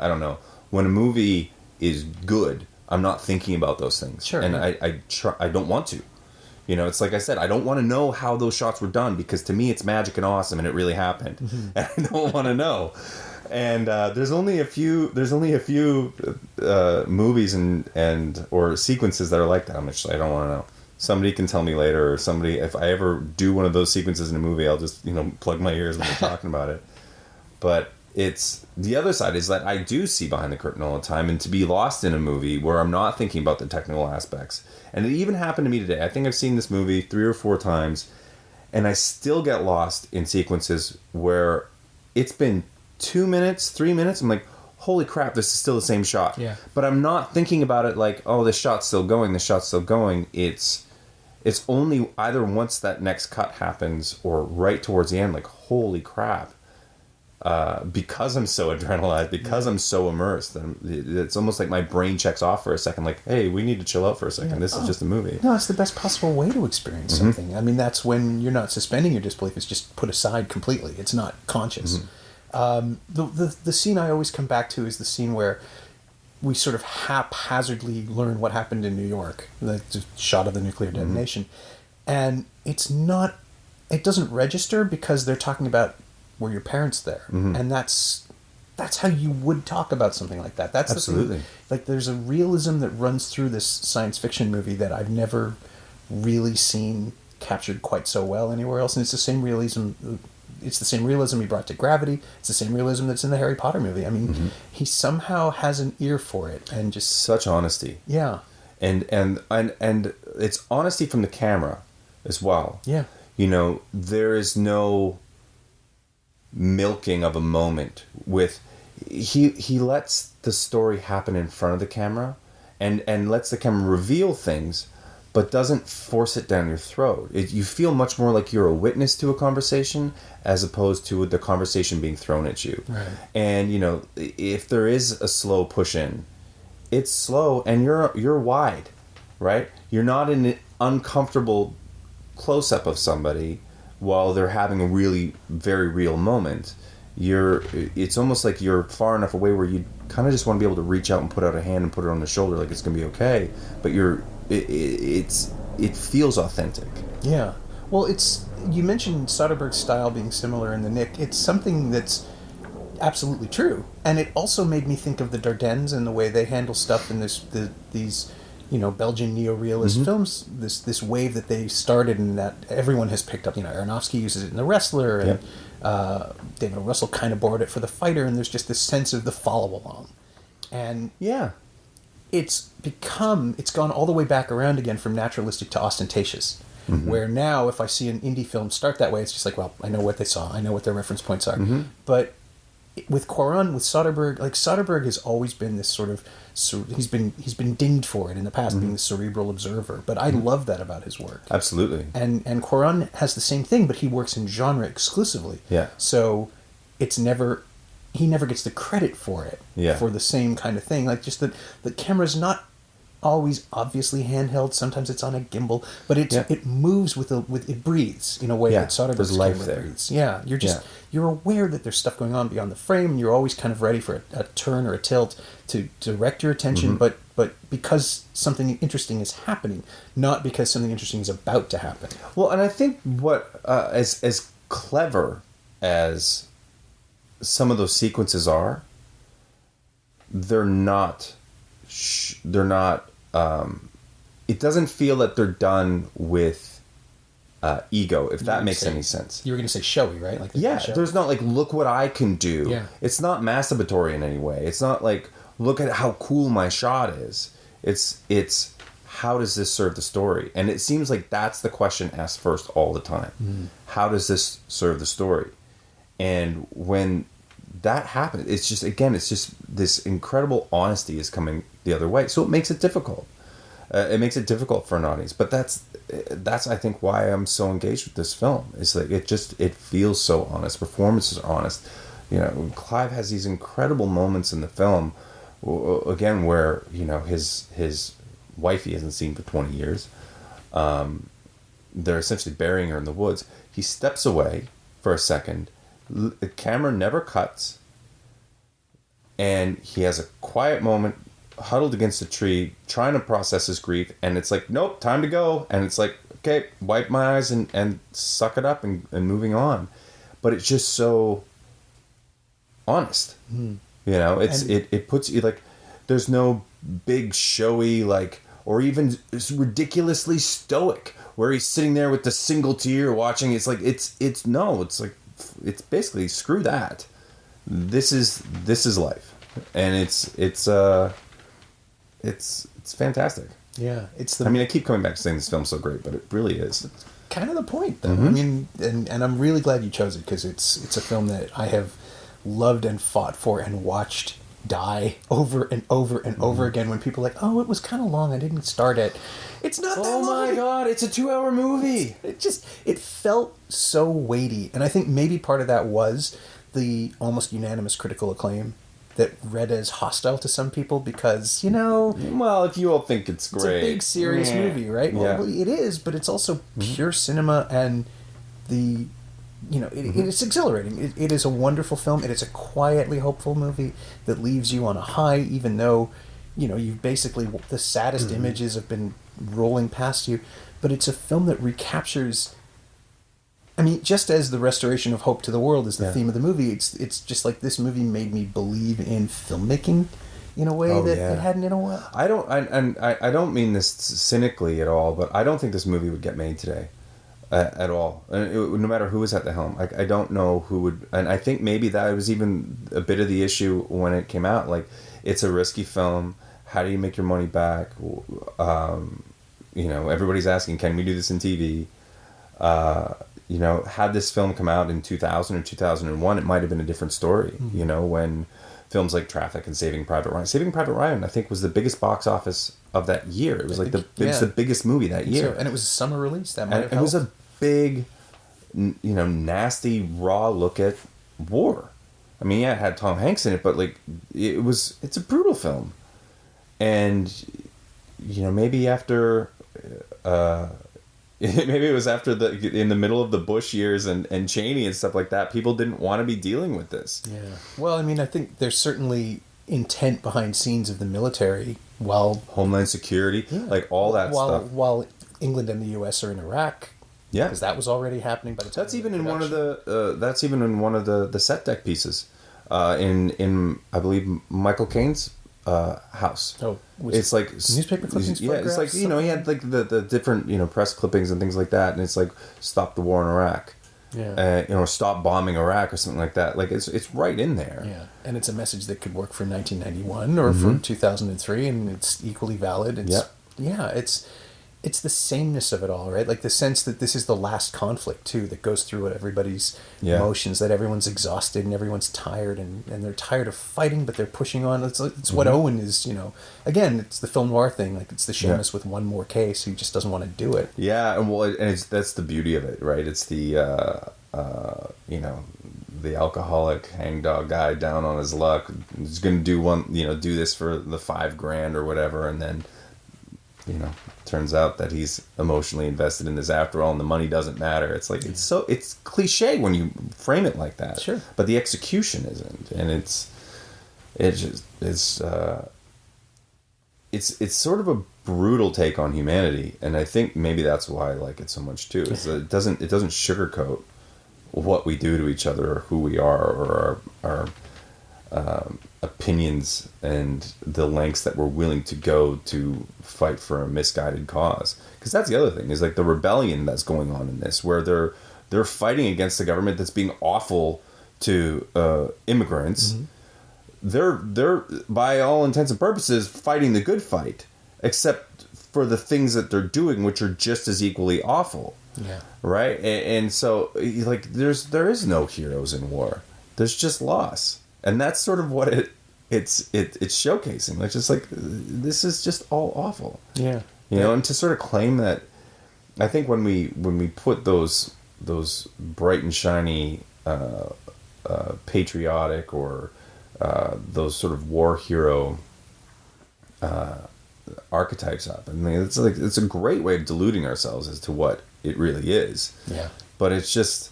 don't know. When a movie is good, I'm not thinking about those things. Sure. And I don't want to. It's like I said, I don't want to know how those shots were done, because to me it's magic and awesome and it really happened. And I don't want to know. And there's only a few movies and or sequences that are like that. I don't want to know. Somebody can tell me later, or somebody, if I ever do one of those sequences in a movie, I'll just plug my ears when they're talking about it. But it's the other side is that I do see behind the curtain all the time, and to be lost in a movie where I'm not thinking about the technical aspects. And it even happened to me today. I think I've seen this movie 3 or 4 times, and I still get lost in sequences where it's been 2 minutes, 3 minutes. I'm like, holy crap, this is still the same shot. Yeah. But I'm not thinking about it like, oh, this shot's still going, this shot's still going. It's only either once that next cut happens or right towards the end, like, holy crap. because I'm so adrenalized, because I'm so immersed, it's almost like my brain checks off for a second, like, hey, we need to chill out for a second. Yeah. This is just a movie. No, it's the best possible way to experience something. I mean, that's when you're not suspending your disbelief. It's just put aside completely. It's not conscious. The scene I always come back to is the scene where we sort of haphazardly learn what happened in New York, the shot of the nuclear detonation. And it doesn't register because they're talking about were your parents there? And that's how you would talk about something like that. That's absolutely. The thing. Like, there's a realism that runs through this science fiction movie that I've never really seen captured quite so well anywhere else. And it's the same realism. It's the same realism he brought to Gravity. It's the same realism that's in the Harry Potter movie. I mean, he somehow has an ear for it, and just such honesty. Yeah, and it's honesty from the camera as well. Yeah, you know, there is no milking of a moment with he lets the story happen in front of the camera and lets the camera reveal things, but doesn't force it down your throat. You feel much more like you're a witness to a conversation as opposed to the conversation being thrown at you. Right. And you know, if there is a slow push in, it's slow and you're wide, right? You're not in an uncomfortable close up of somebody while they're having a really very real moment. It's almost like you're far enough away where you kind of just want to be able to reach out and put out a hand and put it on the shoulder like it's going to be okay, but it feels authentic. Yeah. Well, you mentioned Soderbergh's style being similar in The Knick. It's something that's absolutely true, and it also made me think of the Dardennes and the way they handle stuff in these Belgian neo-realist films, this wave that they started and that everyone has picked up. You know, Aronofsky uses it in The Wrestler, and David O. Russell kind of borrowed it for The Fighter, and there's just this sense of the follow-along. And yeah, it's gone all the way back around again from naturalistic to ostentatious, where now if I see an indie film start that way, it's just like, well, I know what they saw, I know what their reference points are. But with Cuarón, with Soderbergh, like Soderbergh has always been this sort of, he's been dinged for it in the past, being the cerebral observer. But I love that about his work. Absolutely. And Cuarón has the same thing, but he works in genre exclusively. Yeah. So he never gets the credit for it. Yeah. For the same kind of thing. Like, just the camera's not always obviously handheld. Sometimes it's on a gimbal, but it moves with it breathes in a way that Soderbergh's camera breathes. Yeah, you're aware that there's stuff going on beyond the frame, and you're always kind of ready for a turn or a tilt to direct your attention. But because something interesting is happening, not because something interesting is about to happen. Well, and I think what as clever as some of those sequences are, they're not. It doesn't feel that they're done with ego, if that makes any sense. You were going to say showy, right? Like, there's not like, look what I can do. Yeah. It's not masturbatory in any way. It's not like, look at how cool my shot is. It's how does this serve the story? And it seems like that's the question asked first all the time. How does this serve the story? And when that happens, it's just this incredible honesty is coming the other way. So it makes it difficult. It makes it difficult for an audience. But that's I think why I'm so engaged with this film. It's like it feels so honest. Performances are honest. You know, Clive has these incredible moments in the film, again, where, you know, his wife he hasn't seen for 20 years. They're essentially burying her in the woods. He steps away for a second. The camera never cuts, and he has a quiet moment, huddled against a tree, trying to process his grief, and it's like, nope, time to go. And it's like, okay, wipe my eyes and suck it up and moving on. But it's just so honest. You know, it puts you, like, there's no big showy, like, or even ridiculously stoic where he's sitting there with the single tear watching. It's like, it's it's basically, screw that. This is life, and it's fantastic. Yeah, I mean, I keep coming back to saying this film's so great, but it really is. It's kind of the point, though. I mean, and I'm really glad you chose it, because it's a film that I have loved and fought for and watched die over and over and over again. When people are like, oh, it was kind of long, I didn't start it. It's not that long. Oh my God, it's a 2-hour movie. It felt so weighty, and I think maybe part of that was the almost unanimous critical acclaim that read as hostile to some people because, Well, if you all think it's great. It's a big, serious movie, right? Yeah. Well, it is, but it's also pure cinema, and it's exhilarating. It is a wonderful film. It is a quietly hopeful movie that leaves you on a high, even though, you've basically, the saddest images have been rolling past you. But it's a film that recaptures... I mean, just as the restoration of hope to the world is the theme of the movie, it's just like this movie made me believe in filmmaking in a way it hadn't in a while. I don't mean this cynically at all, but I don't think this movie would get made today at all. No matter who was at the helm. I don't know who would, and I think maybe that was even a bit of the issue when it came out. Like, it's a risky film. How do you make your money back? Everybody's asking, can we do this in TV? Had this film come out in 2000 or 2001, it might have been a different story. When films like Traffic and Saving Private Ryan, I think, was the biggest box office of that year. It was it was the biggest movie that year. So, and it was a summer release. That might have helped. It was a big, nasty, raw look at war. I mean, it had Tom Hanks in it, but it's a brutal film. And, maybe after... maybe it was after in the middle of the Bush years and Cheney and stuff like that, people didn't want to be dealing with this. Yeah. Well, I mean, I think there's certainly intent behind scenes of the military while... Homeland Security, all that stuff. While England and the U.S. are in Iraq. Yeah. Because that was already happening by the time... That's even in one of the set deck pieces in I believe, Michael Caine's house. Oh, it's like newspaper clippings. Yeah, it's like he had like the different press clippings and things like that, and it's like stop the war in Iraq. Yeah. Stop bombing Iraq or something like that. Like it's right in there. Yeah, and it's a message that could work for 1991 or for 2003, and it's equally valid. It's the sameness of it all, right? Like the sense that this is the last conflict too, that goes through everybody's emotions, that everyone's exhausted and everyone's tired and they're tired of fighting, but they're pushing on. It's what Owen is, again, it's the film noir thing. Like it's the Seamus with one more case who just doesn't want to do it. Yeah. And that's the beauty of it, right? It's the, the alcoholic hangdog guy down on his luck who's going to do this for the $5,000 or whatever. And then, turns out that he's emotionally invested in this after all, and the money doesn't matter. It's like it's cliche when you frame it like that. Sure. But the execution isn't, and it's sort of a brutal take on humanity, and I think maybe that's why I like it so much too. Is that it doesn't sugarcoat what we do to each other, or who we are, or our opinions and the lengths that we're willing to go to fight for a misguided cause. Because that's the other thing, is like the rebellion that's going on in this, where they're fighting against the government that's being awful to immigrants. They're by all intents and purposes fighting the good fight, except for the things that they're doing, which are just as equally awful. Yeah. Right. And so like there is no heroes in war. There's just loss. And that's sort of what it's showcasing. It's just like, this is just all awful. Yeah. And to sort of claim that, I think when we put those bright and shiny, patriotic or those sort of war hero archetypes up, I mean, it's a great way of deluding ourselves as to what it really is. Yeah. But it's just,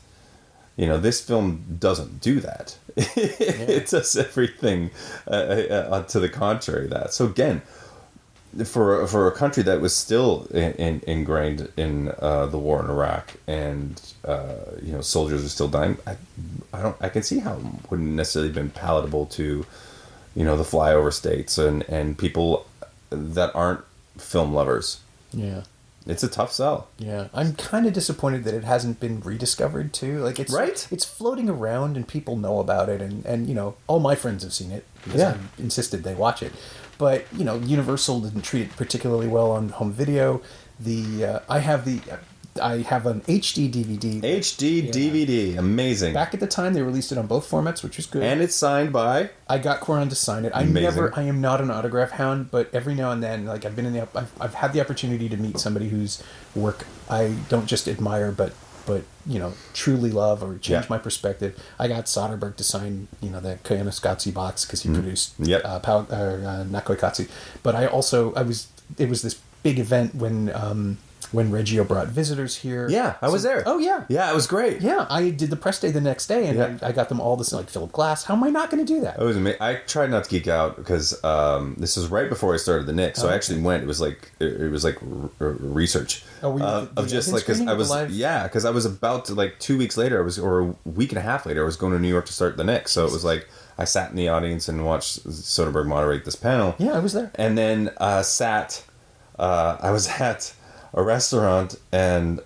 this film doesn't do that. It does everything to the contrary of that. So again, for a country that was still ingrained in the war in Iraq, and soldiers are still dying, I can see how it wouldn't necessarily have been palatable to the flyover states and people that aren't film lovers. Yeah. It's a tough sell. Yeah, I'm kind of disappointed that it hasn't been rediscovered too. Like it's floating around and people know about it, and all my friends have seen it because I insisted they watch it. But Universal didn't treat it particularly well on home video. I have an HD DVD. DVD, amazing. Back at the time, they released it on both formats, which was good. And it's signed by... I got Cuarón to sign it. I am not an autograph hound, but every now and then, like I've had the opportunity to meet somebody whose work I don't just admire, but but truly love or change Yeah. my perspective. I got Soderbergh to sign the Koyaanisqatsi box because he produced Nakoi Katsi. But it was this big event when Reggio brought visitors here. Yeah, I was there. Oh, yeah. Yeah, it was great. Yeah, I did the press day the next day, and I got them all this, like, Philip Glass. How am I not going to do that? It was amazing. I tried not to geek out because this was right before I started the Knicks, so I actually went. It was like research of just like because I was because I was about to, like, 2 weeks later or a week and a half later I was going to New York to start the Knicks, so it was like I sat in the audience and watched Soderbergh moderate this panel. Yeah, I was there, and then I was at a restaurant, and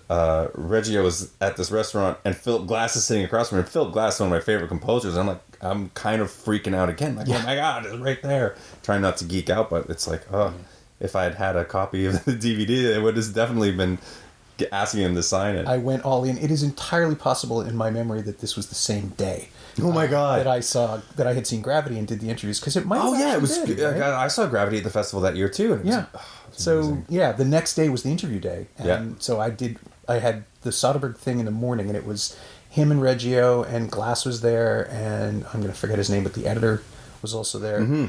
Reggio was at this restaurant, and Philip Glass is sitting across from me. And Philip Glass is one of my favorite composers. I'm kind of freaking out again. Like, oh my God, it's right there. Trying not to geek out, but it's like, if I had had a copy of the DVD, it would have definitely been asking him to sign it. I went all in. It is entirely possible in my memory that this was the same day. Oh my God! that I had seen Gravity and did the interviews, because it might. Oh yeah, it was. Right? I saw Gravity at the festival that year too. And it was, amazing. The next day was the interview day, and so I had the Soderbergh thing in the morning, and it was him and Reggio, and Glass was there, and I'm going to forget his name, but the editor was also there. Mm-hmm.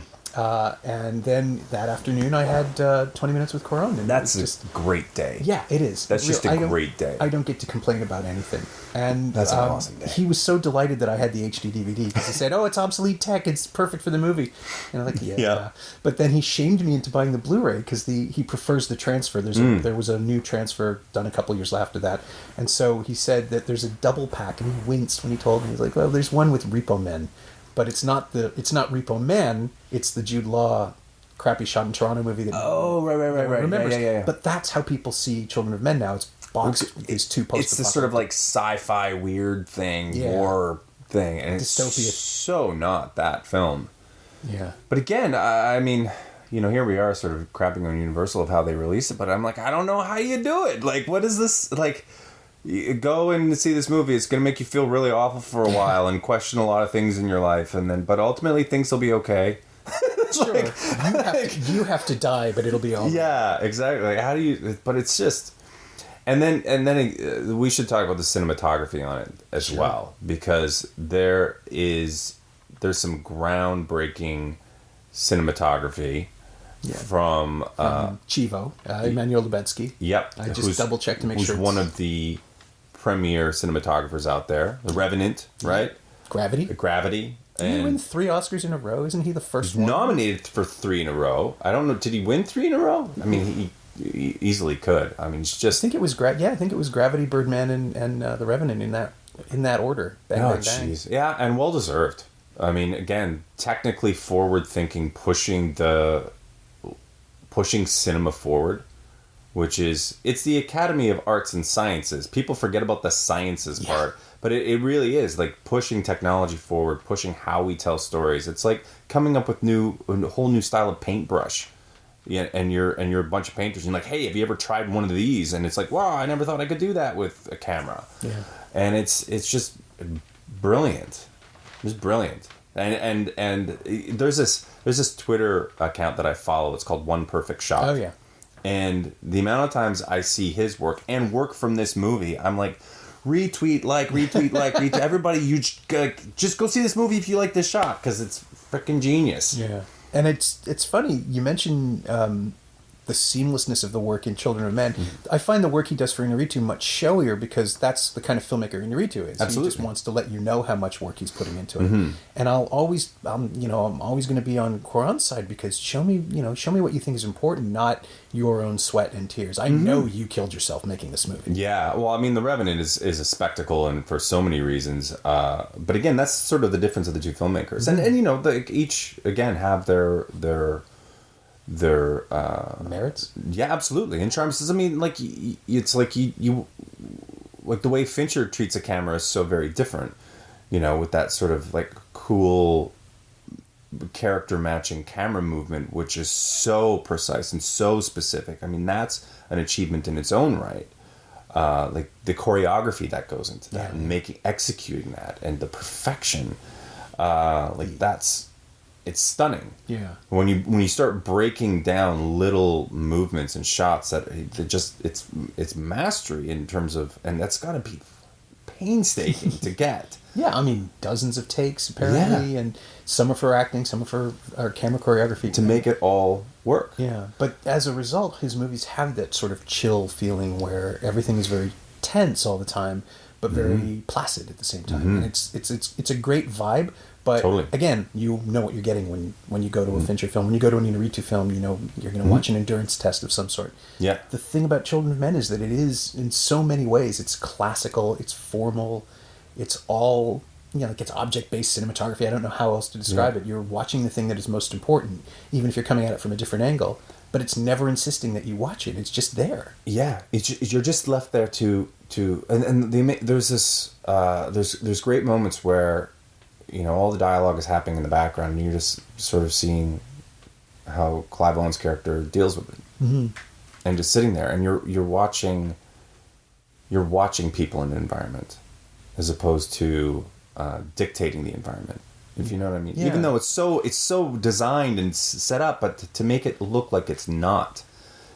And then that afternoon I had 20 minutes with Cuarón. And that's just a great day. Yeah, it is. That's just a great day. I don't get to complain about anything. And that's an awesome day. He was so delighted that I had the HD DVD because he said, it's obsolete tech. It's perfect for the movie. And I'm like, yeah. But then he shamed me into buying the Blu-ray because he prefers the transfer. There was a new transfer done a couple years after that. And so he said that there's a double pack, and he winced when he told me. He's like, well, there's one with Repo Men. But it's not Repo Man. It's the Jude Law crappy shot in Toronto movie that right. remembers. Yeah. But that's how people see Children of Men now. It's boxed with these two post. It's this sort of like sci-fi weird thing, war thing, and it's dystopia. So not that film. Yeah. But again, I mean, here we are sort of crapping on Universal of how they release it, but I'm like, I don't know how you do it. Like, what is this like? You go and see this movie, it's going to make you feel really awful for a while and question a lot of things in your life, but ultimately things will be okay. Sure. You have to die, but it'll be all right. Yeah, exactly. Like, how do you, but it's just, and then we should talk about the cinematography on it as well, because there's some groundbreaking cinematography. Yeah. From Chivo, Emmanuel Lubetsky. Yep. I just double-checked to make sure. Who's one of the premier cinematographers out there. The Revenant, right? Gravity. Did he win 3 Oscars in a row? Isn't he the first one? Nominated for 3 in a row. I don't know. Did he win 3 in a row? I mean, he easily could. I mean, it's just... I think it was Gravity, Birdman, and The Revenant in that order. Bang, bang, bang. Jeez. Yeah, and well-deserved. I mean, again, technically forward-thinking, pushing cinema forward, which it's the Academy of Arts and Sciences. People forget about the sciences part, but it really is like pushing technology forward, pushing how we tell stories. It's like coming up with a whole new style of paintbrush. Yeah, and you're a bunch of painters, and you're like, hey, have you ever tried one of these? And it's like, wow, I never thought I could do that with a camera. Yeah, and it's just brilliant. It's brilliant. And there's this Twitter account that I follow. It's called One Perfect Shot. Oh yeah. And the amount of times I see his work and work from this movie, I'm like, retweet. Everybody, you just go see this movie if you like this shot, because it's freaking genius. Yeah. And it's funny you mentioned the seamlessness of the work in Children of Men. Mm-hmm. I find the work he does for Inarritu much showier, because that's the kind of filmmaker Inarritu is. Absolutely. He just wants to let you know how much work he's putting into it. Mm-hmm. And I'm always going to be on Cuarón's side, because show me what you think is important, not your own sweat and tears. I know you killed yourself making this movie. Yeah, well, I mean, The Revenant is a spectacle, and for so many reasons. But again, that's sort of the difference of the two filmmakers, and they each again have their merits. Yeah, absolutely. And charms. I mean, like, it's like you like the way Fincher treats a camera is so very different. With that sort of like cool character matching camera movement, which is so precise and so specific. I mean, that's an achievement in its own right. Like the choreography that goes into that, and executing that, and the perfection. It's stunning. Yeah. When you start breaking down little movements and shots, it's mastery in terms of, and that's got to be painstaking to get. Yeah, I mean, dozens of takes, apparently, and some of her acting, some of her camera choreography. To make it all work. Yeah, but as a result, his movies have that sort of chill feeling where everything is very tense all the time, but very placid at the same time. And it's a great vibe, but again, you know what you're getting when you go to a Fincher film. When you go to an Inarritu film, you know you're going to watch an endurance test of some sort. Yeah. The thing about Children of Men is that it is, in so many ways, it's classical, it's formal, it's all, you know, like it's object-based cinematography. I don't know how else to describe it. You're watching the thing that is most important, even if you're coming at it from a different angle. But it's never insisting that you watch it. It's just there. Yeah, you're just left there there's this there's great moments where, you know, all the dialogue is happening in the background, and you're just sort of seeing how Clive Owen's character deals with it, and just sitting there, and you're watching people in an environment, as opposed to dictating the environment, if you know what I mean. Yeah. Even though it's so designed and set up, but to make it look like it's not,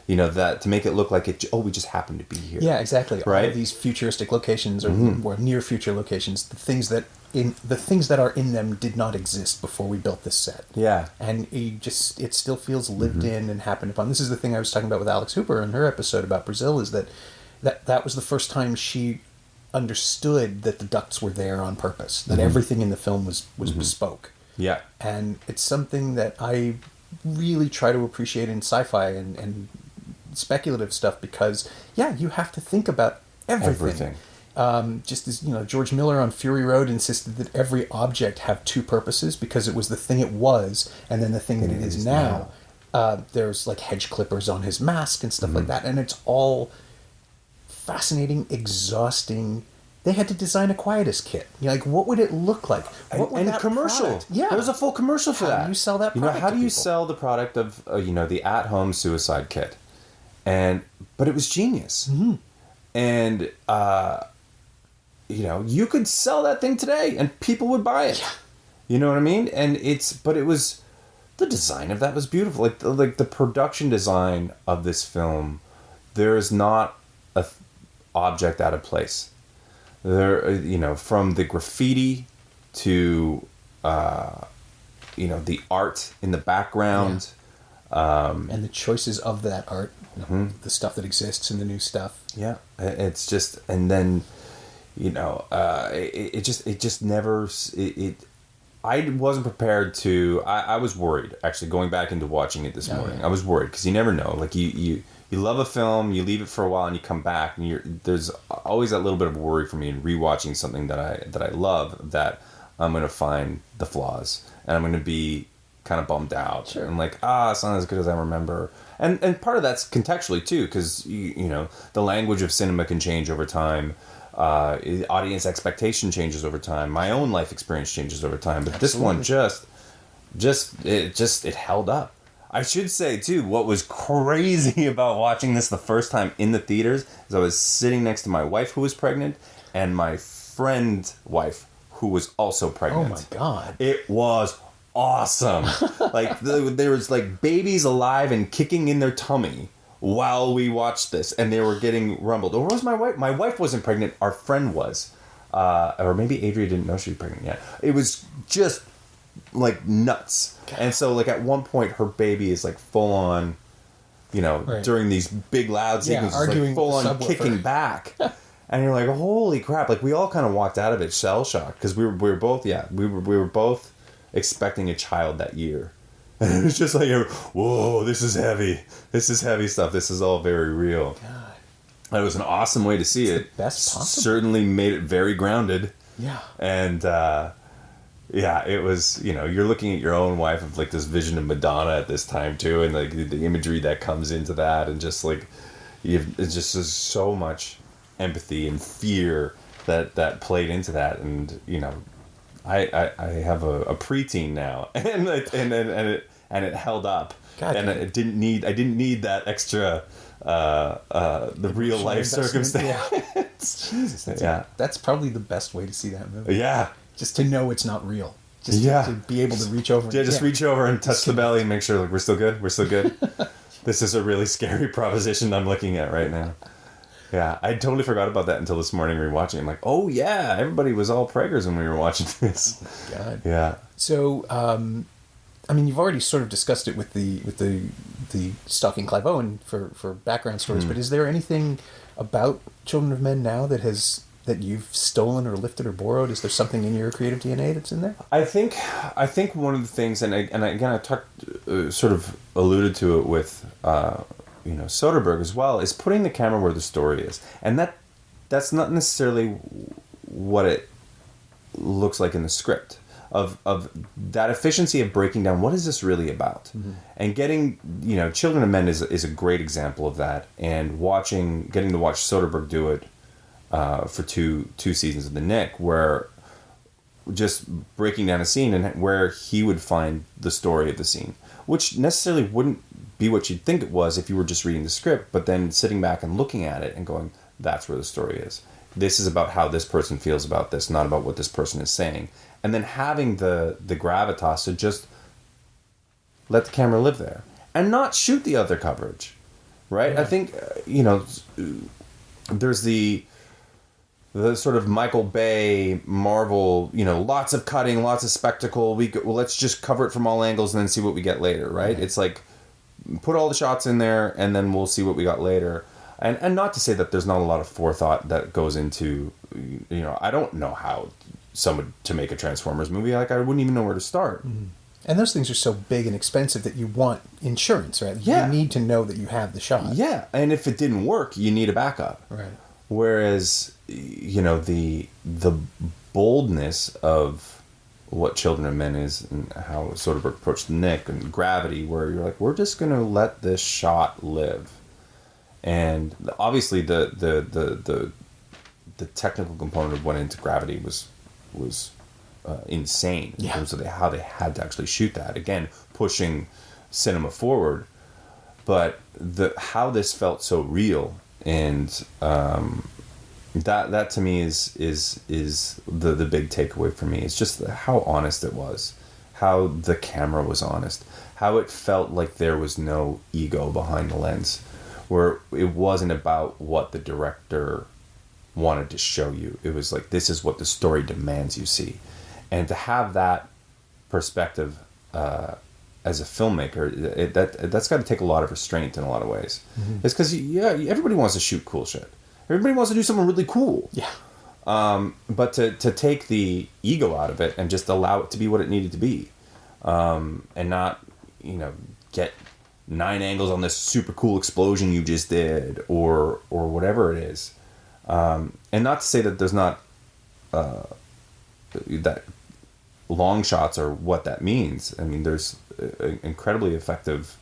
you know, that to make it look like we just happen to be here. Yeah, exactly. Right? All of these futuristic locations or near future locations, the things that are in them did not exist before we built this set. Yeah. And it still feels lived in and happened upon. This is the thing I was talking about with Alex Hooper in her episode about Brazil, is that was the first time she understood that the ducts were there on purpose, that everything in the film was bespoke. Yeah. And it's something that I really try to appreciate in sci-fi and speculative stuff, because you have to think about everything. Just as, you know, George Miller on Fury Road insisted that every object have two purposes, because it was the thing it was and then the thing that it is now. There's like hedge clippers on his mask and stuff like that, and it's all fascinating, exhausting. They had to design a Quietus kit. You're like, what would it look like? What would and that commercial. Product? Yeah, there was a full commercial for that. How do you sell that product? You know, how do you people? sell the product of the at-home suicide kit? But it was genius. And you know, you could sell that thing today and people would buy it. Yeah. You know what I mean? And it was, the design of that was beautiful. Like the production design of this film, there is not a object out of place. There, you know, from the graffiti to you know, the art in the background, and the choices of that art, the stuff that exists and the new stuff. Yeah, it's just, and then, you know, it just never. I wasn't prepared to. I was worried, actually, going back into watching it this morning. Yeah. I was worried because you never know. Like you love a film, you leave it for a while, and you come back, and there's always that little bit of worry for me in rewatching something that I love, that I'm going to find the flaws, and I'm going to be kind of bummed out. Sure. And like, it's not as good as I remember. And part of that's contextually too, because you know, the language of cinema can change over time. Audience expectation changes over time. My own life experience changes over time. But Absolutely. This one it held up. I should say too, what was crazy about watching this the first time in the theaters is I was sitting next to my wife who was pregnant and my friend's wife who was also pregnant. Oh my God. It was awesome. Like there was like babies alive and kicking in their tummy while we watched this, and they were getting rumbled. Or was my wife? My wife wasn't pregnant. Our friend was. Or maybe Adria didn't know she was pregnant yet. It was just like nuts. God. And so like at one point her baby is like full on, you know, right. during these big loud sequences, like full on kicking back. And you're like, holy crap. Like we all kind of walked out of it shell shocked, because we were both expecting a child that year. And it was just like, whoa, this is heavy. This is heavy stuff. This is all very real. God. It was an awesome way to see it. The best possible. Certainly made it very grounded. Yeah. And, it was, you know, you're looking at your own wife of like this vision of Madonna at this time too. And like the imagery that comes into that. And just like, it's just so much empathy and fear that played into that. And, you know, I have a preteen now, and it held up, God, and I didn't need that extra the real life circumstance. Yeah. Jesus, that's probably the best way to see that movie. Yeah, just to know it's not real. Just to be able to reach over. Yeah, just reach over and touch the belly and make sure, like, we're still good. We're still good. This is a really scary proposition I'm looking at right now. Yeah, I totally forgot about that until this morning rewatching. I'm like, oh yeah, everybody was all preggers when we were watching this. Oh my God. Yeah. So, I mean, you've already sort of discussed it with the stalking Clive Owen for background stories, but is there anything about Children of Men now that you've stolen or lifted or borrowed? Is there something in your creative DNA that's in there? I think one of the things, and again, I talked, sort of alluded to it with, Soderbergh as well, is putting the camera where the story is, and that's not necessarily what it looks like in the script. Of that efficiency of breaking down what is this really about, and getting Children of Men is a great example of that, and getting to watch Soderbergh do it for two seasons of The Knick, where just breaking down a scene and where he would find the story of the scene, which necessarily wouldn't be what you'd think it was if you were just reading the script, but then sitting back and looking at it and going, that's where the story is. This is about how this person feels about this, not about what this person is saying. And then having the gravitas to just let the camera live there and not shoot the other coverage, right? Yeah. I think, there's the sort of Michael Bay, Marvel, lots of cutting, lots of spectacle. Let's just cover it from all angles and then see what we get later, right? Yeah. It's like, put all the shots in there and then we'll see what we got later. And not to say that there's not a lot of forethought that goes into, I don't know how someone to make a Transformers movie. Like, I wouldn't even know where to start. Mm-hmm. And those things are so big and expensive that you want insurance, right? Yeah. You need to know that you have the shot. Yeah, and if it didn't work, you need a backup. Right. Whereas, the boldness of what Children of Men is and how Soderbergh approached Nick and Gravity, where you're like, we're just going to let this shot live. And obviously the technical component of what went into Gravity was insane in terms of how they had to actually shoot that. Again, pushing cinema forward, but how this felt so real, and that to me is the big takeaway for me. It's just how honest it was, how the camera was honest, how it felt like there was no ego behind the lens, where it wasn't about what the director wanted to show you. It was like, this is what the story demands you see. And to have that perspective as a filmmaker, that's got to take a lot of restraint in a lot of ways. Mm-hmm. It's because, everybody wants to shoot cool shit. Everybody wants to do something really cool. Yeah. But to take the ego out of it and just allow it to be what it needed to be, and not, get 9 angles on this super cool explosion you just did, or whatever it is. And not to say that there's not that long shots are what that means. I mean, there's incredibly effective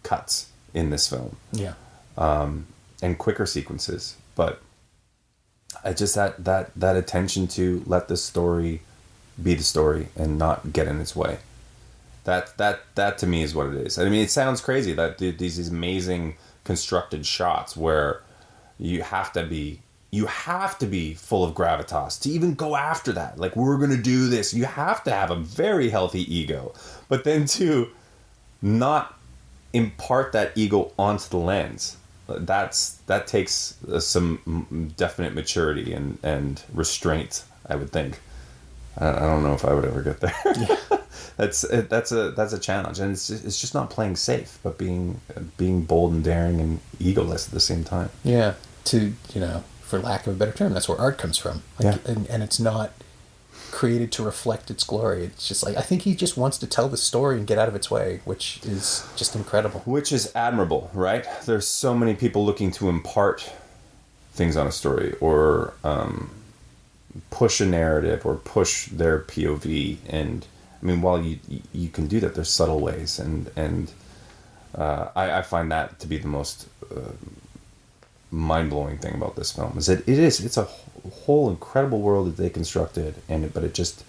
cuts in this film. Yeah. And quicker sequences, but I just that attention to let the story be the story and not get in its way. That to me is what it is. I mean, it sounds crazy that these amazing constructed shots where you have to be full of gravitas to even go after that. Like, we're going to do this. You have to have a very healthy ego, but then to not impart that ego onto the lens. That takes some definite maturity and restraint, I would think. I don't know if I would ever get there. Yeah. That's a challenge, and it's just not playing safe, but being bold and daring and egoless at the same time. Yeah, for lack of a better term, that's where art comes from. Like, yeah. And it's not created to reflect its glory. It's just like, I think he just wants to tell the story and get out of its way, which is just incredible. Which is admirable, right? There's so many people looking to impart things on a story, or push a narrative, or push their POV. And I mean, while you can do that, there's subtle ways, and I find that to be the most mind-blowing thing about this film, is that it's a whole incredible world that they constructed, but it just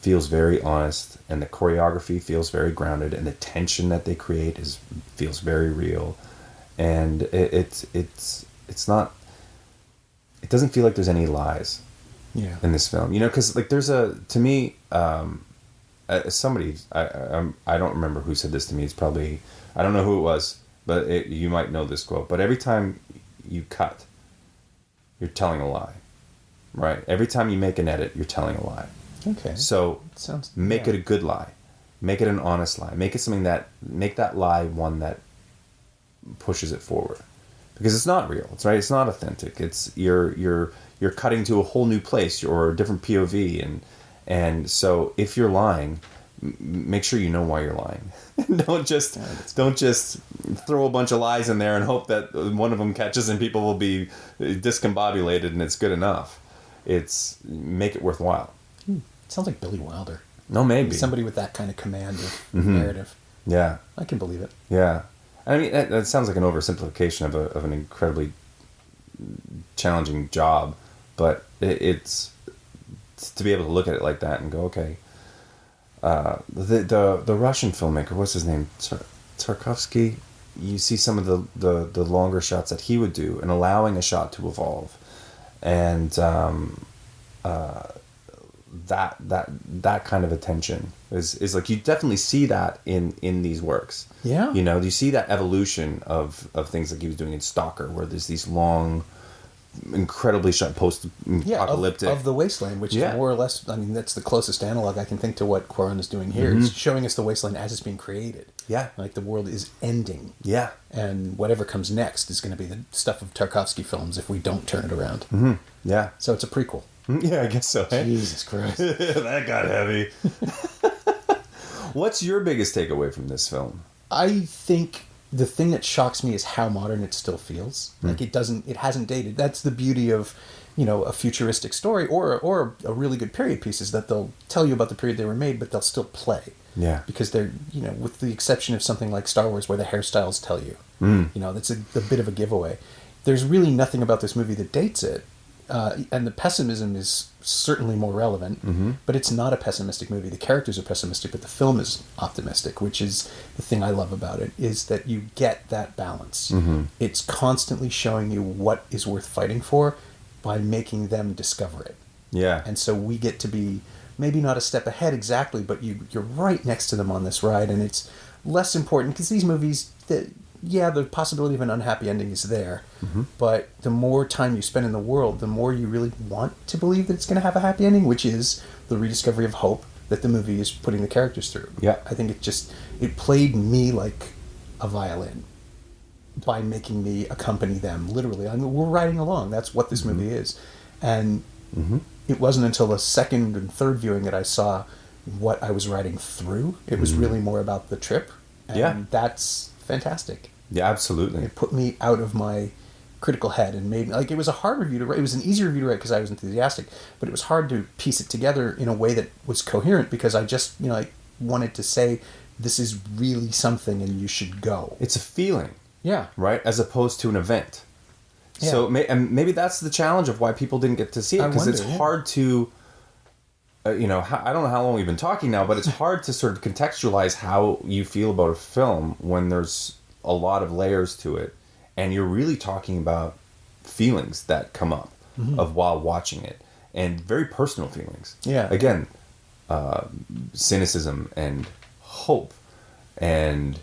feels very honest, and the choreography feels very grounded, and the tension that they create feels very real, and it's not, it doesn't feel like there's any lies in this film, because like there's to me somebody, I don't remember who said this to me. It's probably, I don't know who it was, but you might know this quote, but every time you cut, you're telling a lie, right? Every time you make an edit, you're telling a lie. Okay. So make yeah. it a good lie. Make it an honest lie. Make it something make that lie one that pushes it forward. Because it's not real. It's right. It's not authentic. It's you're cutting to a whole new place or a different POV, and so if you're lying, make sure you know why you're lying. don't just throw a bunch of lies in there and hope that one of them catches and people will be discombobulated and it's good enough. It's make it worthwhile. Sounds like Billy Wilder. No, maybe somebody with that kind of command of narrative. Yeah, I can believe it. Yeah, I mean that sounds like an oversimplification of an incredibly challenging job, but it's to be able to look at it like that and go, okay. The Russian filmmaker, what's his name? Tarkovsky. You see some of the longer shots that he would do, and allowing a shot to evolve, and that kind of attention is like you definitely see that in these works. Yeah, you know, you see that evolution of things like he was doing in Stalker, where there's these long, incredibly shot post-apocalyptic of the wasteland, which is more or less, I mean, that's the closest analog I can think to what Cuarón is doing here. He's showing us the wasteland as it's being created. Yeah, like the world is ending. Yeah, and whatever comes next is going to be the stuff of Tarkovsky films if we don't turn it around. Yeah, so it's a prequel. Yeah, I guess so. Jesus Christ, that got heavy. What's your biggest takeaway from this film? I think the thing that shocks me is how modern it still feels. Like it hasn't dated. That's the beauty of, a futuristic story or a really good period piece, is that they'll tell you about the period they were made, but they'll still play. Yeah. Because they're, with the exception of something like Star Wars where the hairstyles tell you, that's a bit of a giveaway. There's really nothing about this movie that dates it. And the pessimism is certainly more relevant, but it's not a pessimistic movie. The characters are pessimistic, but the film is optimistic, which is the thing I love about it, is that you get that balance. It's constantly showing you what is worth fighting for by making them discover it. Yeah. And so we get to be maybe not a step ahead exactly, but you're right next to them on this ride, and it's less important because these movies, the possibility of an unhappy ending is there, but the more time you spend in the world, the more you really want to believe that it's going to have a happy ending, which is the rediscovery of hope that the movie is putting the characters through. Yeah. I think it played me like a violin by making me accompany them, literally. I mean, we're riding along. That's what this movie is. And it wasn't until the second and third viewing that I saw what I was riding through. It was really more about the trip. And that's fantastic. Yeah, absolutely. It put me out of my critical head and made me, it was a hard review to write. It was an easy review to write because I was enthusiastic, but it was hard to piece it together in a way that was coherent because I just, I wanted to say, this is really something and you should go. It's a feeling. Yeah. Right? As opposed to an event. Yeah. So maybe that's the challenge of why people didn't get to see it, because it's hard to, I don't know how long we've been talking now, but it's hard to sort of contextualize how you feel about a film when there's a lot of layers to it, and you're really talking about feelings that come up of while watching it, and very personal feelings. Yeah. Again, cynicism and hope, and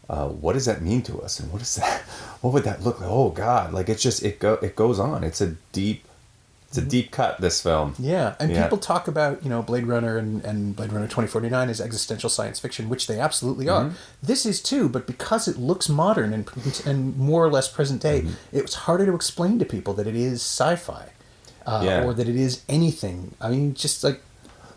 what does that mean to us, and what would that look like? Oh God, like it's just it goes on. It's a deep cut, this film. Yeah, and people talk about, Blade Runner and Blade Runner 2049 as existential science fiction, which they absolutely are. This is too, but because it looks modern and more or less present day, it's harder to explain to people that it is sci-fi, or that it is anything. I mean, just like...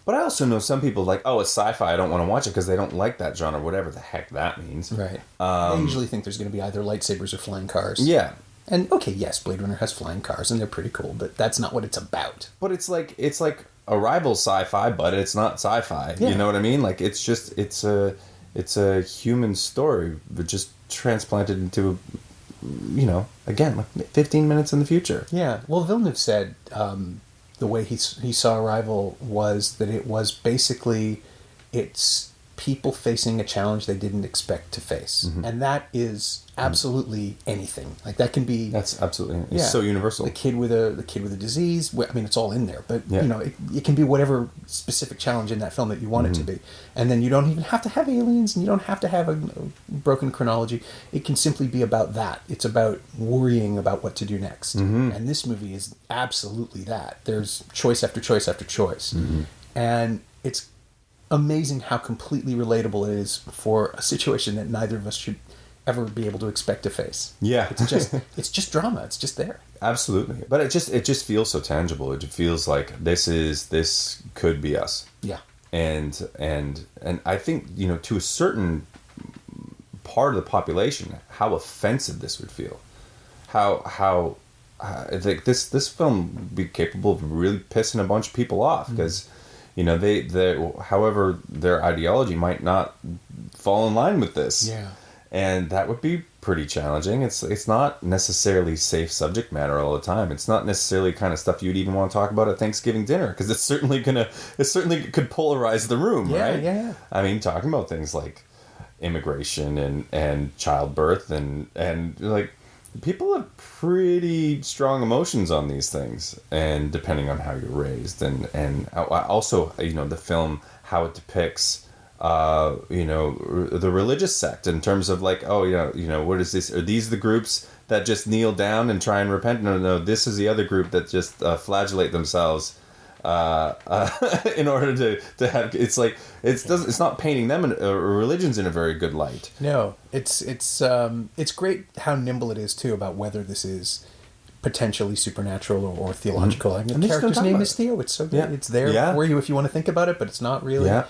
But I also know some people like, oh, it's sci-fi, I don't want to watch it because they don't like that genre, whatever the heck that means. Right. They usually think there's going to be either lightsabers or flying cars. Yeah. And okay, yes, Blade Runner has flying cars and they're pretty cool, but that's not what it's about. But it's like Arrival sci-fi, but it's not sci-fi. Yeah. You know what I mean? Like it's a human story, but just transplanted into, again, like 15 minutes in the future. Yeah. Well, Villeneuve said the way he saw Arrival was that it was basically it's people facing a challenge they didn't expect to face. Mm-hmm. And that is absolutely anything. Like that can be... That's absolutely... It's so universal. The kid with a disease. I mean, it's all in there. But, Yeah. you know, it can be whatever specific challenge in that film that you want it to Mm-hmm. be. And then you don't even have to have aliens, and you don't have to have a broken chronology. It can simply be about that. It's about worrying about what to do next. Mm-hmm. And this movie is absolutely that. There's choice after choice after choice. Mm-hmm. And it's amazing how completely relatable it is for a situation that neither of us should ever be able to expect to face. Yeah. It's just drama. It's just there. Absolutely. But it just feels so tangible. It feels like this could be us. Yeah. And I think, you know, to a certain part of the population, how offensive this would feel. How I think this film would be capable of really pissing a bunch of people off, because you know, they however their ideology might not fall in line with this. Yeah. And that would be pretty challenging. It's not necessarily safe subject matter all the time. It's not necessarily kind of stuff you'd even want to talk about at Thanksgiving dinner, because it certainly could polarize the room, right? Yeah. I mean, talking about things like immigration and childbirth and like, people have pretty strong emotions on these things, and depending on how you're raised, and also, you know, the film, how it depicts, you know, the religious sect in terms of like, oh, you know, what is this? Are these the groups that just kneel down and try and repent? No, this is the other group that just flagellate themselves in order to have. It's like it's not painting them religions in a very good light. No, it's great how nimble it is too about whether this is potentially supernatural or theological. I mean, the character's name is Theo. It's so good. Yeah. It's there for you if you want to think about it, but it's not really. Yeah.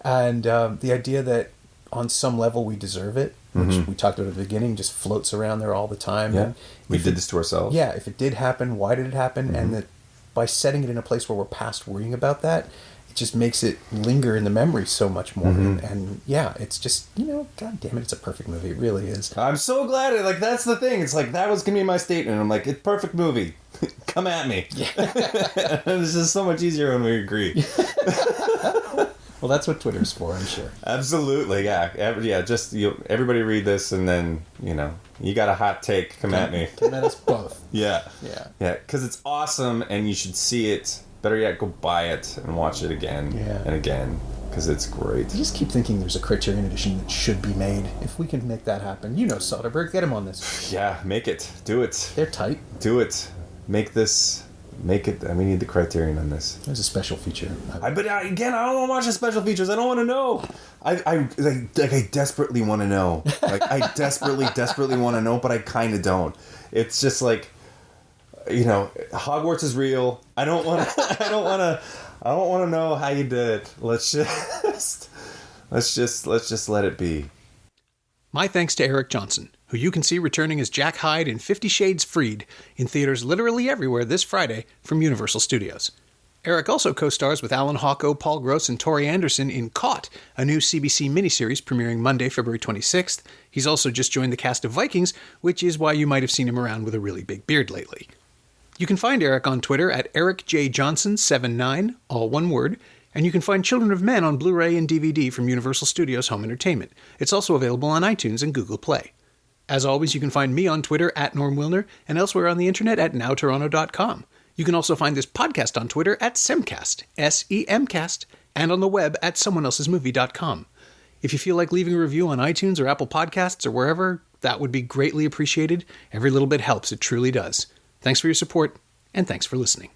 And the idea that on some level we deserve it, which we talked about at the beginning, just floats around there all the time. Yeah. And We did this to ourselves. Yeah, if it did happen, why did it happen? And that by setting it in a place where we're past worrying about that, it just makes it linger in the memory so much more. And yeah, it's just, you know, God damn it, it's a perfect movie. It really is. I'm so glad that's the thing. It's like, that was gonna be my statement. I'm like, it's perfect movie. Come at me. Yeah. This is so much easier when we agree. Well, that's what Twitter's for, I'm sure. Absolutely, yeah. Just everybody read this, and then, you know, you got a hot take. Come at me. Come at us both. Yeah. Yeah. Because it's awesome, and you should see it. Better yet, go buy it and watch it again and again, because it's great. I just keep thinking there's a Criterion edition that should be made. If we can make that happen, you know, Soderbergh, get him on this. Yeah, make it. Do it. They're tight. Do it. Make it. We need the Criterion on this. There's a special feature. But again, I don't want to watch the special features. I don't want to know. I desperately want to know. Like, I desperately want to know, but I kind of don't. It's just like, you know, Hogwarts is real. I don't want to know how you did it. Let's just let it be. My thanks to Eric Johnson, who you can see returning as Jack Hyde in 50 Shades Freed in theaters literally everywhere this Friday from Universal Studios. Eric also co-stars with Alan Hawko, Paul Gross, and Tori Anderson in Caught, a new CBC miniseries premiering Monday, February 26th. He's also just joined the cast of Vikings, which is why you might have seen him around with a really big beard lately. You can find Eric on Twitter at EricJJohnson79, all one word, and you can find Children of Men on Blu-ray and DVD from Universal Studios Home Entertainment. It's also available on iTunes and Google Play. As always, you can find me on Twitter at Norm Wilner and elsewhere on the internet at nowtoronto.com. You can also find this podcast on Twitter at Semcast, S-E-M-Cast, and on the web at someoneelsesmovie.com. If you feel like leaving a review on iTunes or Apple Podcasts or wherever, that would be greatly appreciated. Every little bit helps, it truly does. Thanks for your support, and thanks for listening.